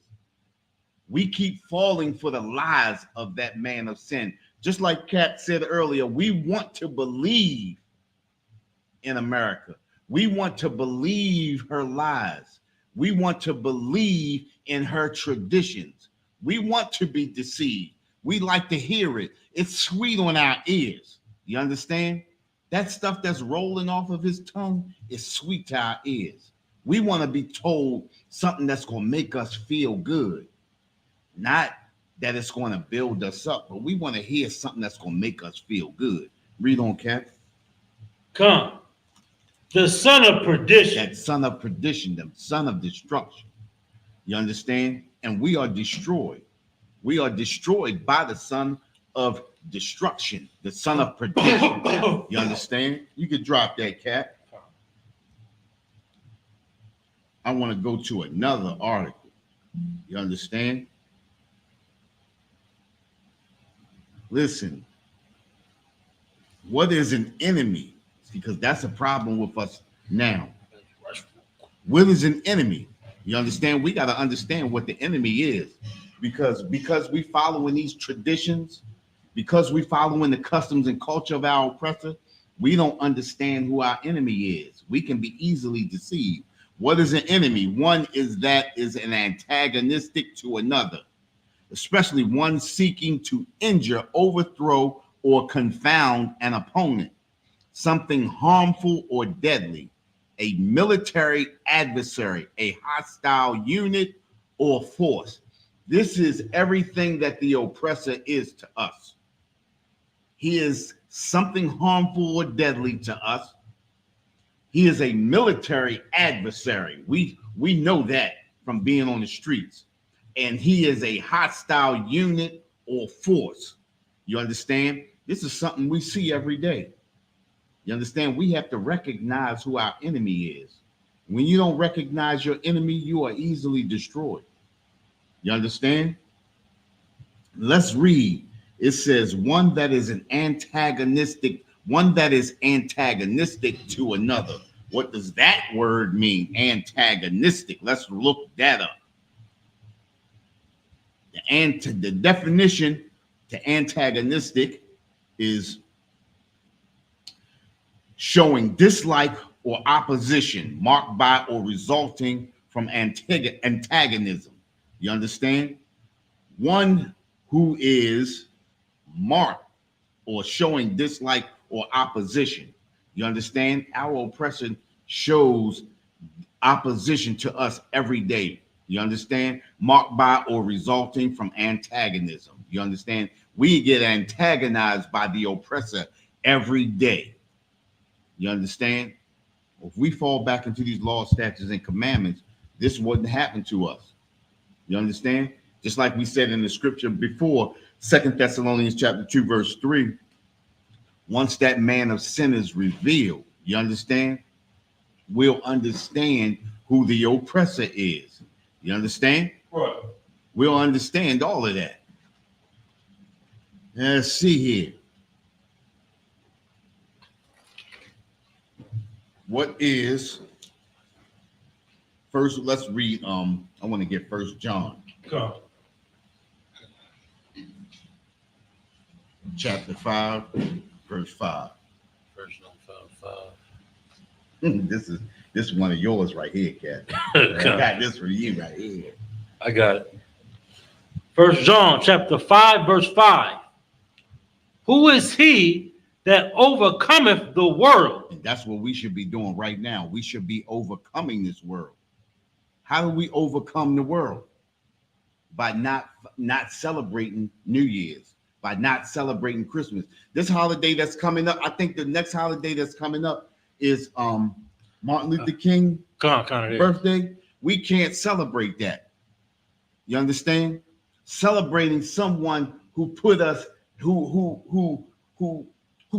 We keep falling for the lies of that man of sin. Just like Kat said earlier, we want to believe in America. We want to believe her lies. We want to believe in her traditions. We want to be deceived. We like to hear it. It's sweet on our ears. You understand? That stuff that's rolling off of his tongue is sweet to our ears. We want to be told something that's going to make us feel good. Not that it's going to build us up, but we want to hear something that's going to make us feel good. Read on, Cat. Come. The son of perdition. That son of perdition, the son of destruction. You understand? And we are destroyed. We are destroyed by the son of destruction, the son of perdition. You understand? You could drop that, Cat. I want to go to another article. You understand? Listen, what is an enemy? Because that's a problem with us now. What is an enemy? You understand? We got to understand what the enemy is. Because we following these traditions, because we following the customs and culture of our oppressor, we don't understand who our enemy is. We can be easily deceived. What is an enemy? One is an antagonistic to another, especially one seeking to injure, overthrow, or confound an opponent, something harmful or deadly, a military adversary, a hostile unit or force. This is everything that the oppressor is to us. He is something harmful or deadly to us. He is a military adversary. We know that from being on the streets. And he is a hostile unit or force. You understand? This is something we see every day. You understand? We have to recognize who our enemy is. When you don't recognize your enemy, you are easily destroyed. You understand? Let's read. It says one that is antagonistic to another. What does that word mean? Antagonistic. Let's look that up. The definition to antagonistic is showing dislike or opposition marked by or resulting from antagonism. You understand? One who is marked or showing dislike or opposition. You understand? Our oppressor shows opposition to us every day. You understand? Marked by or resulting from antagonism. You understand? We get antagonized by the oppressor every day. You understand? If we fall back into these laws, statutes, and commandments, this wouldn't happen to us. You understand? Just like we said in the scripture before, 2 Thessalonians chapter 2, verse 3, once that man of sin is revealed, you understand? We'll understand who the oppressor is. You understand? Right. We'll understand all of that. Let's see here. What is first? Let's read. I want to get 1 John. Come. Chapter 5, verse 5. Verse 5. This is one of yours right here, Cat. I got this for you right here. I got it. 1 John chapter 5, verse 5. Who is he that overcometh the world? And that's what we should be doing right now. We should be overcoming this world. How do we overcome the world? By not celebrating New Year's, by not celebrating Christmas. This holiday that's coming up, I think the next holiday that's coming up is Martin Luther King birthday. We can't celebrate that. You understand? Celebrating someone who put us, who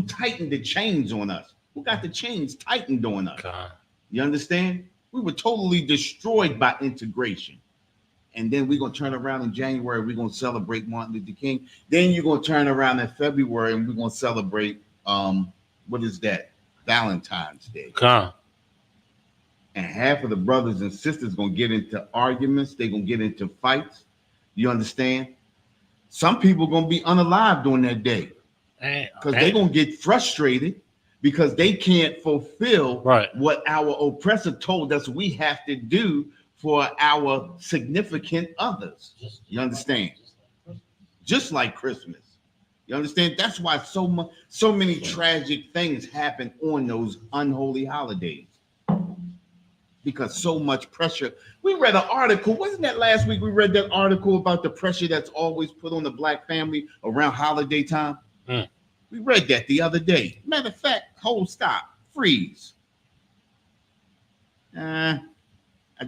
tightened the chains on us, who got the chains tightened on us. You understand? We were totally destroyed by integration. and then we're gonna turn around in January. We're gonna celebrate Martin Luther King. Then you're gonna turn around in February, and we're gonna celebrate what is that? Valentine's Day. Con. And half of the brothers and sisters gonna get into arguments. They're gonna get into fights. You understand? Some people gonna be unalive during that day because they're gonna get frustrated because they can't fulfill what our oppressor told us we have to do for our significant others. You understand? Just like Christmas. You understand? That's why so many tragic things happen on those unholy holidays. Because so much pressure. We read an article, wasn't that last week? We read that article about the pressure that's always put on the black family around holiday time. We read that the other day. Matter of fact, hold, stop, freeze. I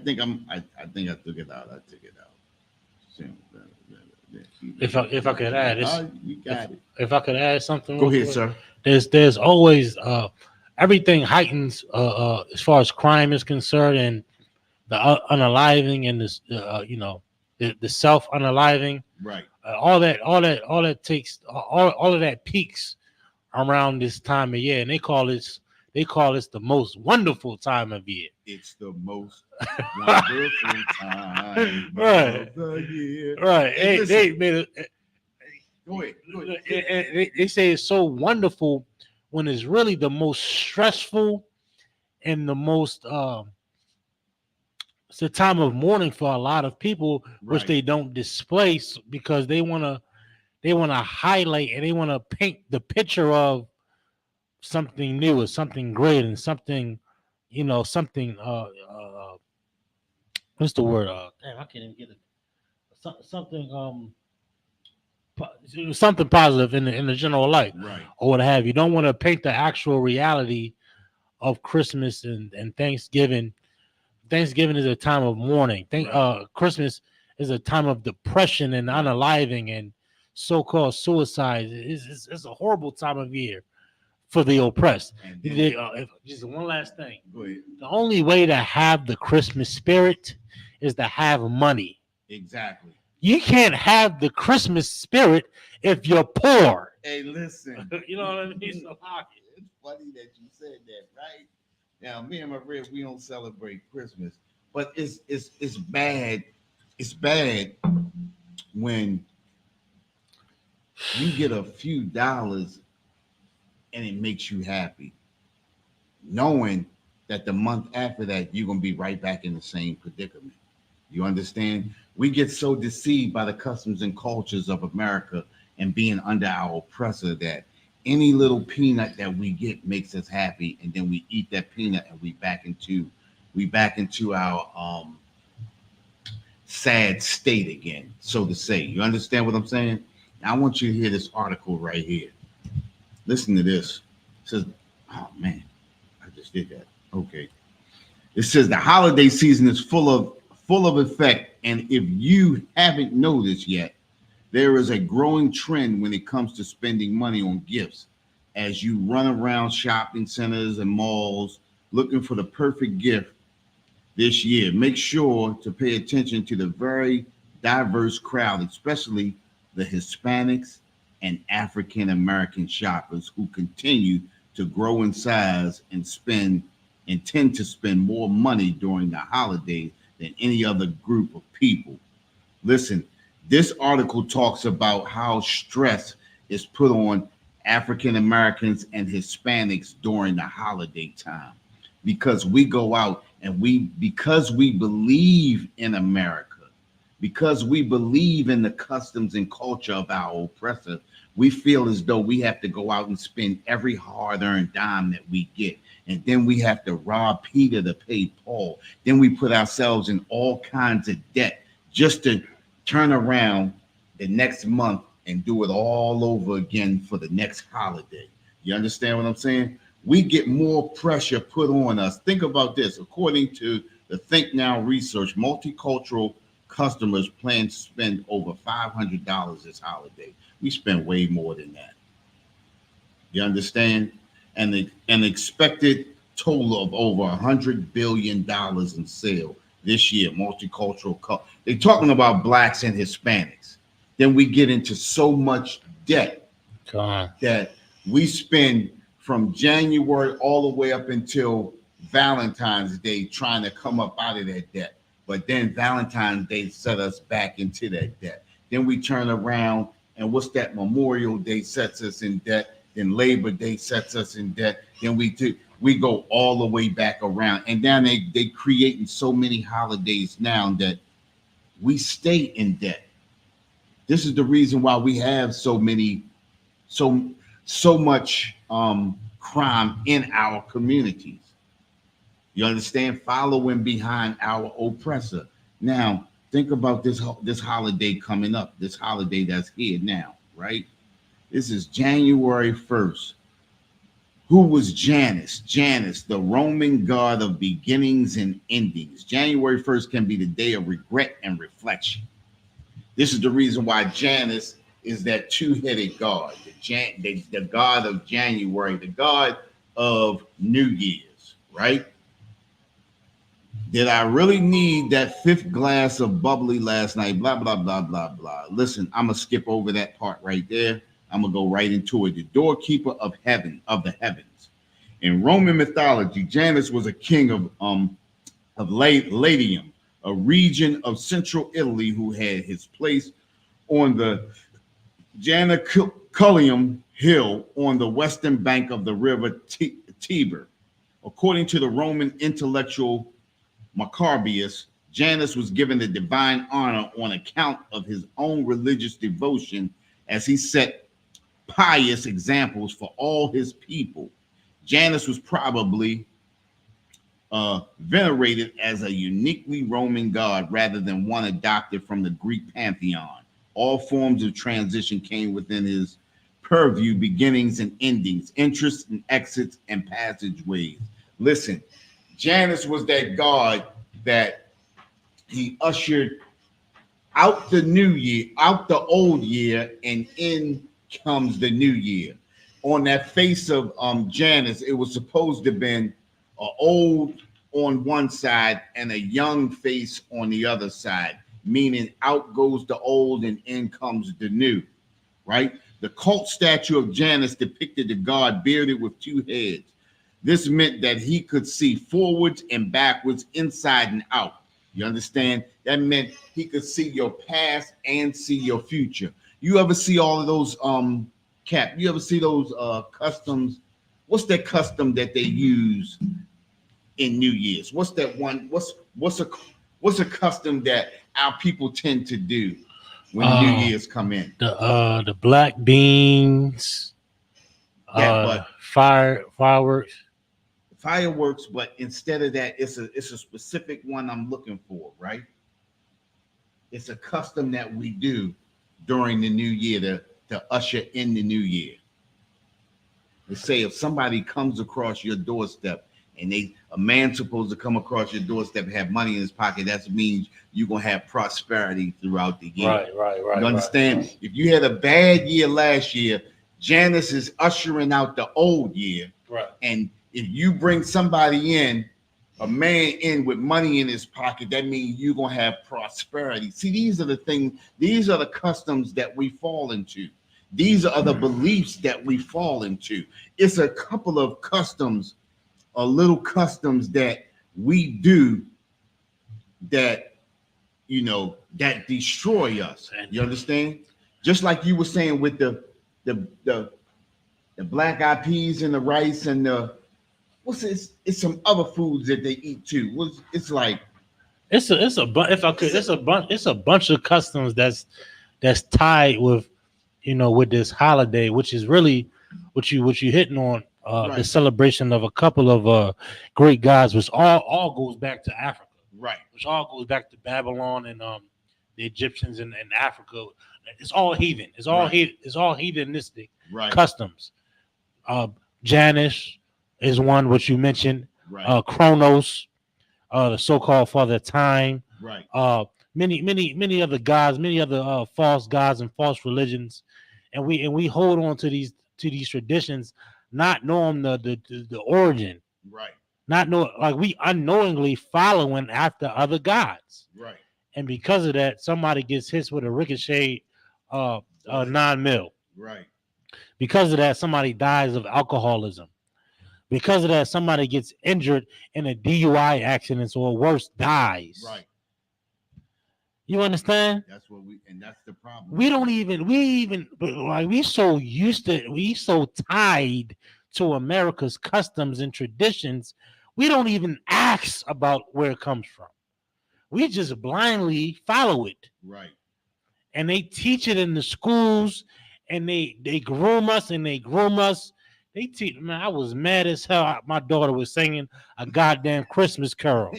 think I took it out. If I could add, you got it. If I could add something, go ahead, sir. There's always everything heightens as far as crime is concerned, and the unaliving and this the self unaliving, right? All that takes all of that peaks around this time of year, and they call this the most wonderful time of year. It's the most wonderful time of the year. Right. They made it. Go ahead. They say it's so wonderful when it's really the most stressful and the most it's a time of mourning for a lot of people, which they don't displace because they want to highlight and they want to paint the picture of something new or something great and something, something what's the word? Damn, I can't even get it. Something positive in the general light, or what have you. Don't want to paint the actual reality of Christmas and Thanksgiving. Thanksgiving is a time of mourning. Christmas is a time of depression and unaliving and so-called suicide. It's a horrible time of year for the oppressed. Just one last thing. The only way to have the Christmas spirit is to have money. Exactly. You can't have the Christmas spirit if you're poor. Hey, listen. You know what I mean? So, it's funny that you said that, right? Now, me and my friend, we don't celebrate Christmas, but it's bad. It's bad when you get a few dollars and it makes you happy, knowing that the month after that you're gonna be right back in the same predicament. You understand? We get so deceived by the customs and cultures of America and being under our oppressor that any little peanut that we get makes us happy, and then we eat that peanut and we back into our sad state again, so to say. You understand what I'm saying? Now, I want you to hear this article right here. Listen to this. It says, oh man, I just did that. Okay. It says the holiday season is full of effect, and if you haven't noticed yet, there is a growing trend when it comes to spending money on gifts. As you run around shopping centers and malls looking for the perfect gift this year, make sure to pay attention to the very diverse crowd, especially the Hispanics and African American shoppers who continue to grow in size and tend to spend more money during the holidays than any other group of people. Listen, this article talks about how stress is put on African Americans and Hispanics during the holiday time, because we go out and because we believe in America, because we believe in the customs and culture of our oppressor, we feel as though we have to go out and spend every hard-earned dime that we get. And then we have to rob Peter to pay Paul. Then we put ourselves in all kinds of debt just to turn around the next month and do it all over again for the next holiday. You understand what I'm saying? We get more pressure put on us. Think about this. According to the Think Now research, multicultural customers plan to spend over $500 this holiday. We spend way more than that. You understand? And an expected total of over $100 billion in sale this year, multicultural. They're talking about blacks and Hispanics. Then we get into so much debt that we spend from January all the way up until Valentine's Day trying to come up out of that debt. But then Valentine's Day set us back into that debt. Then we turn around and what's that? Memorial Day sets us in debt. Then Labor Day sets us in debt. Then we go all the way back around. And then they creating so many holidays now that we stay in debt. This is the reason why we have so much crime in our communities. You understand? Following behind our oppressor. Now, think about this holiday coming up, this holiday that's here now, right? This is January 1st. Who was Janus? Janus, the Roman god of beginnings and endings. January 1st can be the day of regret and reflection. This is the reason why Janus is that two-headed god, the god of January, the god of New Year's, right? Did I really need that 5th glass of bubbly last night? Blah, blah, blah, blah, blah. Listen, I'm going to skip over that part right there. I'm going to go right into it. The doorkeeper of heaven, of the heavens. In Roman mythology, Janus was a king of Latium, a region of central Italy who had his place on the Janiculum Hill on the western bank of the river Tiber. According to the Roman intellectual Maccabeus, Janus was given the divine honor on account of his own religious devotion as he set pious examples for all his people. Janus was probably venerated as a uniquely Roman god rather than one adopted from the Greek pantheon. All forms of transition came within his purview, beginnings and endings, interests and exits and passageways. Listen, Janus was that god that he ushered out the new year, out the old year, and in comes the new year. On that face of Janus, it was supposed to have been an old on one side and a young face on the other side, meaning out goes the old and in comes the new, right? The cult statue of Janus depicted the god bearded with 2 heads. This meant that he could see forwards and backwards, inside and out. You understand? That meant he could see your past and see your future. You ever see all of those Cap? You ever see those customs? What's that custom that they use in New Year's? What's that one? What's a custom that our people tend to do when New Year's come in? The black beans, fireworks, but instead of that, it's a specific one I'm looking for, right? It's a custom that we do during the new year to usher in the new year. They say if somebody comes across your doorstep and a man's supposed to come across your doorstep and have money in his pocket, that means you're gonna have prosperity throughout the year. Right. You understand? Right. If you had a bad year last year, Janus is ushering out the old year. Right. And if you bring somebody in, a man in with money in his pocket, that means you're gonna have prosperity. See, these are the things, these are the customs that we fall into. These are the beliefs that we fall into. It's a couple of customs, little customs that we do that, you know, that destroy us. You understand? Just like you were saying with the black eyed peas and the rice and the what's this? It's some other foods that they eat too. It's like it's a bunch of customs that's tied with, you know, with this holiday, which is really what you hitting on, right. The celebration of a couple of great gods, which all goes back to Africa, right? Which all goes back to Babylon and the Egyptians and Africa. It's all heathen. It's all right. It's all heathenistic right. customs. Janus is one which you mentioned. Right. Kronos, the so-called father of time. Right. Many other gods, many other false gods and false religions, and we hold on to these traditions, not knowing the origin. Right. not know, like we unknowingly following after other gods, Right. and because of that, somebody gets hit with a ricochet, Bullet. 9 mil. Right. Because of that, somebody dies of alcoholism. Because of that, somebody gets injured in a DUI accident or worse, dies. Right. You understand? That's what and that's the problem. We so tied to America's customs and traditions, we don't even ask about where it comes from. We just blindly follow it. Right. And they teach it in the schools, and they groom us and they groom us. They teach, man, I was mad as hell. My daughter was singing a goddamn Christmas carol.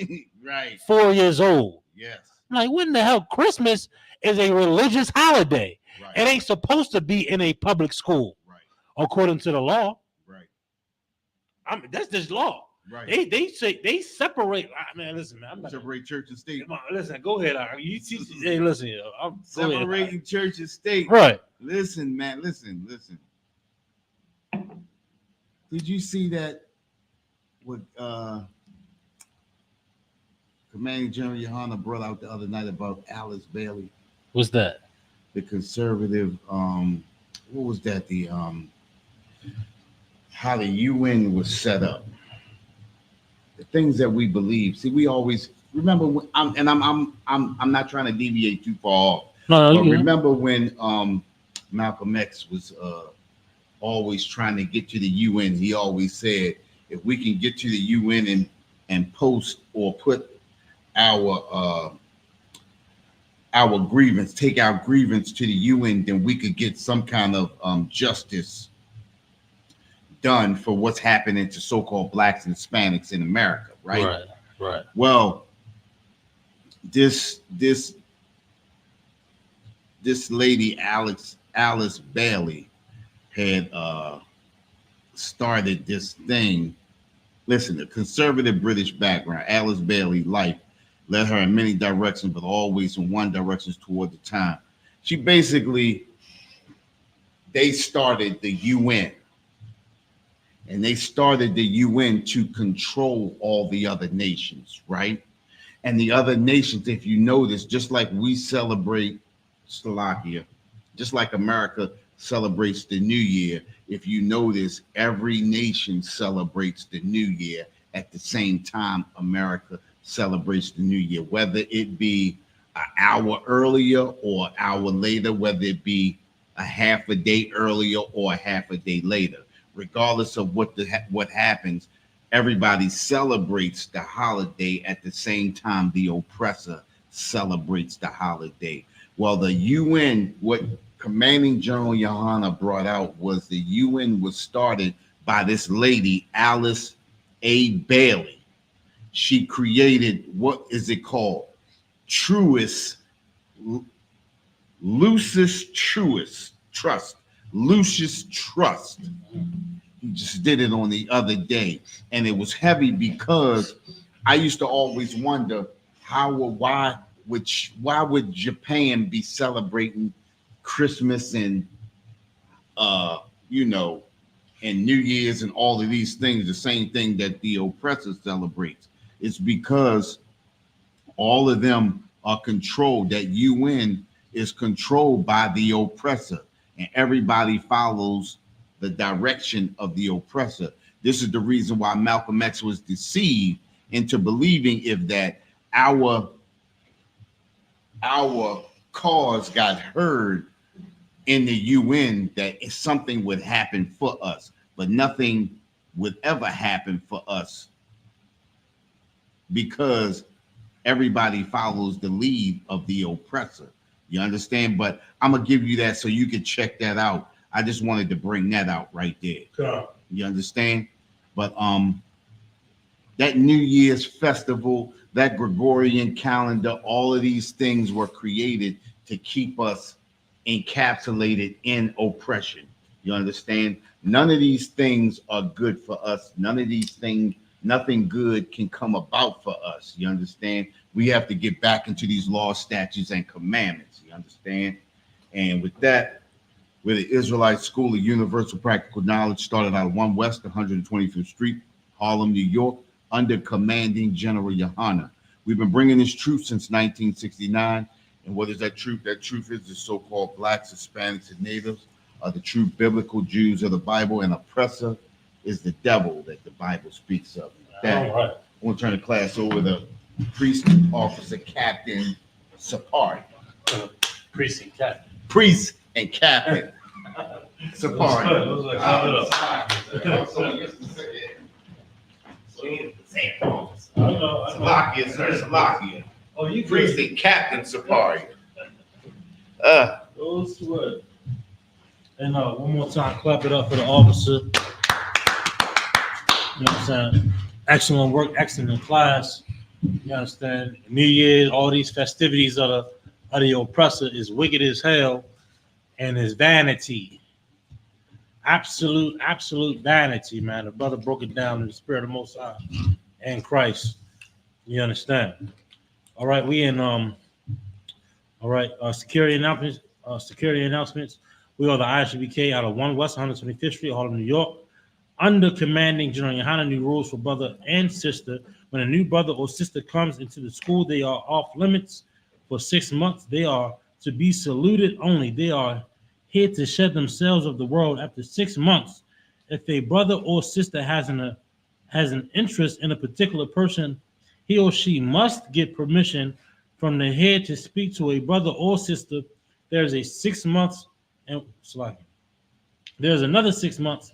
Right. 4 years old. Yes. I'm like, when the hell? Christmas is a religious holiday. Right. It ain't supposed to be in a public school. Right. According to the law. Right. That's just law. Right. They say they separate. Man, listen, man. Separate church and state. Listen, go ahead. You teach. Hey, listen. I'm separating church and state. Right. Listen, man. Listen. Did you see that? What Commanding General Yohanna brought out the other night about Alice Bailey? What's that? The conservative. What was that? The how the UN was set up. The things that we believe. See, we always remember. I'm not trying to deviate too far off. No, but remember when Malcolm X was always trying to get to the UN. He always said, if we can get to the UN and post or put our grievance, take our grievance to the UN, then we could get some kind of justice done for what's happening to so-called blacks and Hispanics in America, right? Right. Well, this lady Alice Bailey had started this thing. Listen, the conservative British background, Alice Bailey life led her in many directions, but always in one direction toward the time. She basically, they started the UN. And they started the UN to control all the other nations, right? And the other nations, if you notice, just like we celebrate Slovakia, just like America celebrates the New Year, if you notice, every nation celebrates the New Year at the same time America celebrates the New Year, whether it be an hour earlier or an hour later, whether it be a half a day earlier or a half a day later. Regardless of what happens, everybody celebrates the holiday at the same time the oppressor celebrates the holiday. Well, the UN, what Commanding General Yohanna brought out was the UN was started by this lady, Alice A. Bailey. She created, what is it called? Lucis Trust. He just did it on the other day, and it was heavy because I used to always wonder why would Japan be celebrating Christmas and and New Year's and all of these things, the same thing that the oppressor celebrates. It's because all of them are controlled. That UN is controlled by the oppressor, and everybody follows the direction of the oppressor. This is the reason why Malcolm X was deceived into believing if that our cause got heard in the UN, that something would happen for us, but nothing would ever happen for us because everybody follows the lead of the oppressor. You understand? But I'm gonna give you that so you can check that out. I just wanted to bring that out right there. Sure. You understand? But that New Year's festival, that Gregorian calendar, all of these things were created to keep us encapsulated in oppression. You understand? None of these things are good for us. None of these things, nothing good can come about for us. You understand? We have to get back into these laws, statutes, and commandments. You understand? And with that, we're the Israelite School of Universal Practical Knowledge, started out 1 West 125th Street, Harlem, New York. under commanding General Yohana. We've been bringing this truth since 1969. And what is that truth? That truth is the so-called blacks, Hispanics, and natives are the true biblical Jews of the Bible, and oppressor is the devil that the Bible speaks of. That, All right. I want to turn the class over to Priest Officer Captain Sapari. Precinct captain. Priest and Captain Sapari. Salakia, sir, Salakia. Oh, you Priest and Captain Sapari. Those words. And one more time, clap it up for the officer. You know what I'm saying? Excellent work, excellent class. You understand? New Year's, all these festivities of the oppressor is wicked as hell, and is vanity. Absolute vanity, man. The brother broke it down in the spirit of the Most High and Christ. You understand? All right, we in security announcements. We are the ISUBK out of 1 West 125th Street, Harlem, New York. Under commanding General Yohana, new rules for brother and sister. When a new brother or sister comes into the school, they are off limits for 6 months. They are to be saluted only. They are here to shed themselves of the world after 6 months. If a brother or sister has an interest in a particular person, he or she must get permission from the head to speak to a brother or sister. There's a 6 months, and there's another 6 months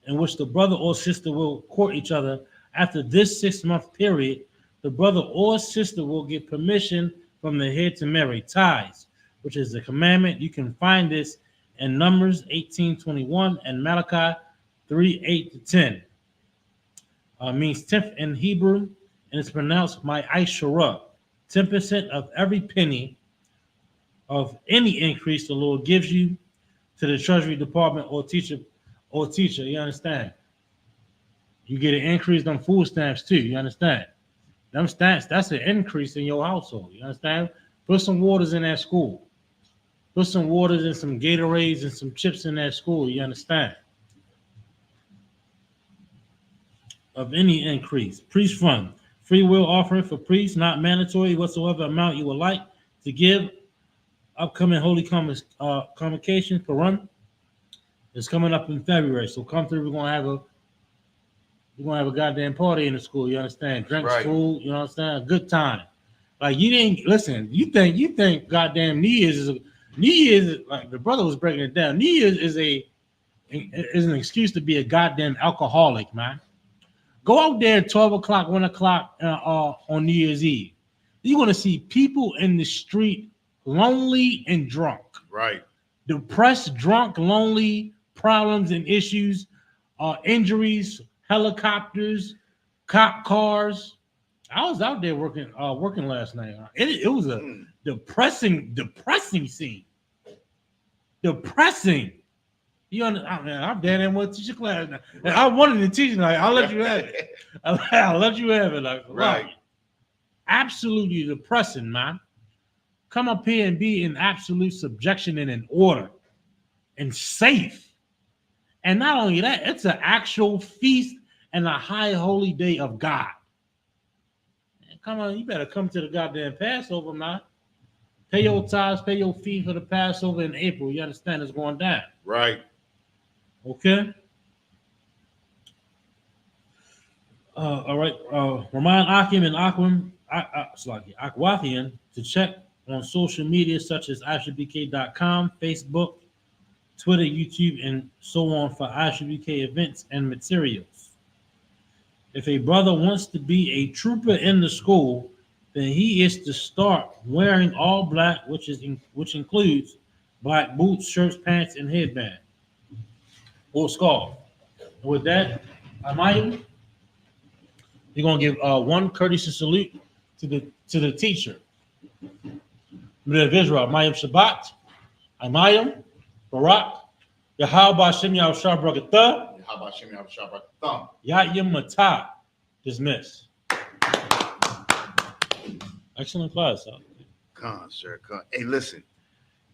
in which the brother or sister will court each other. After this 6 month period, the brother or sister will get permission from the head to marry. Ties, which is a commandment. You can find this in Numbers 18:21 and Malachi 3:8-10. Means 10th in Hebrew, and it's pronounced my Aishara. 10% of every penny of any increase the Lord gives you to the Treasury Department or teacher. You understand? You get an increase on food stamps too. You understand? Them stamps, that's an increase in your household. You understand? Put some waters in that school. Put some waters and some Gatorades and some chips in that school. You understand? Of any increase. Priest fund. Free will offering for priests, not mandatory. Whatsoever amount you would like to give. Upcoming Holy Convocation for run is coming up in February. So come through. We're gonna have a goddamn party in the school. You understand? Drinks, Right. food. You understand? A good time. Like you didn't listen. You think goddamn New Year's is like the brother was breaking it down. New Year's is an excuse to be a goddamn alcoholic, man. Go out there at 12 o'clock, 1 o'clock on New Year's Eve. You're gonna see people in the street lonely and drunk. Right. Depressed, drunk, lonely, problems and issues, injuries, helicopters, cop cars. I was out there working last night. It was a depressing scene. Depressing. You understand? I'm damn near want to teach a class now. And I wanted to teach tonight. I'll let you have it. I'll let you have it. Like, Right. Absolutely depressing, man. Come up here and be in absolute subjection and in order and safe. And not only that, it's an actual feast and a high holy day of God. Man, come on, you better come to the goddamn Passover, man. Pay your tithes, pay your fee for the Passover in April. You understand it's going down. Right. Okay. All right. Remind Akim and Akwathian to check on social media such as ISHBK.com, Facebook, Twitter, YouTube, and so on for ISHBK events and materials. If a brother wants to be a trooper in the school, then he is to start wearing all black, which includes black boots, shirts, pants, and headband or scarf. And with that, Amayim, you're gonna give one courtesy salute to the teacher. Of Israel, Amayim Shabbat, Amayim, Barak, Yahweh Shem Yahushua Barakatah, How about Shemi Abshaba Thumb? Ya'yim Matah. Dismiss. Excellent class. Huh? Con, sir. Con. Hey, listen.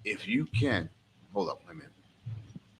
If you can, hold up, wait a minute.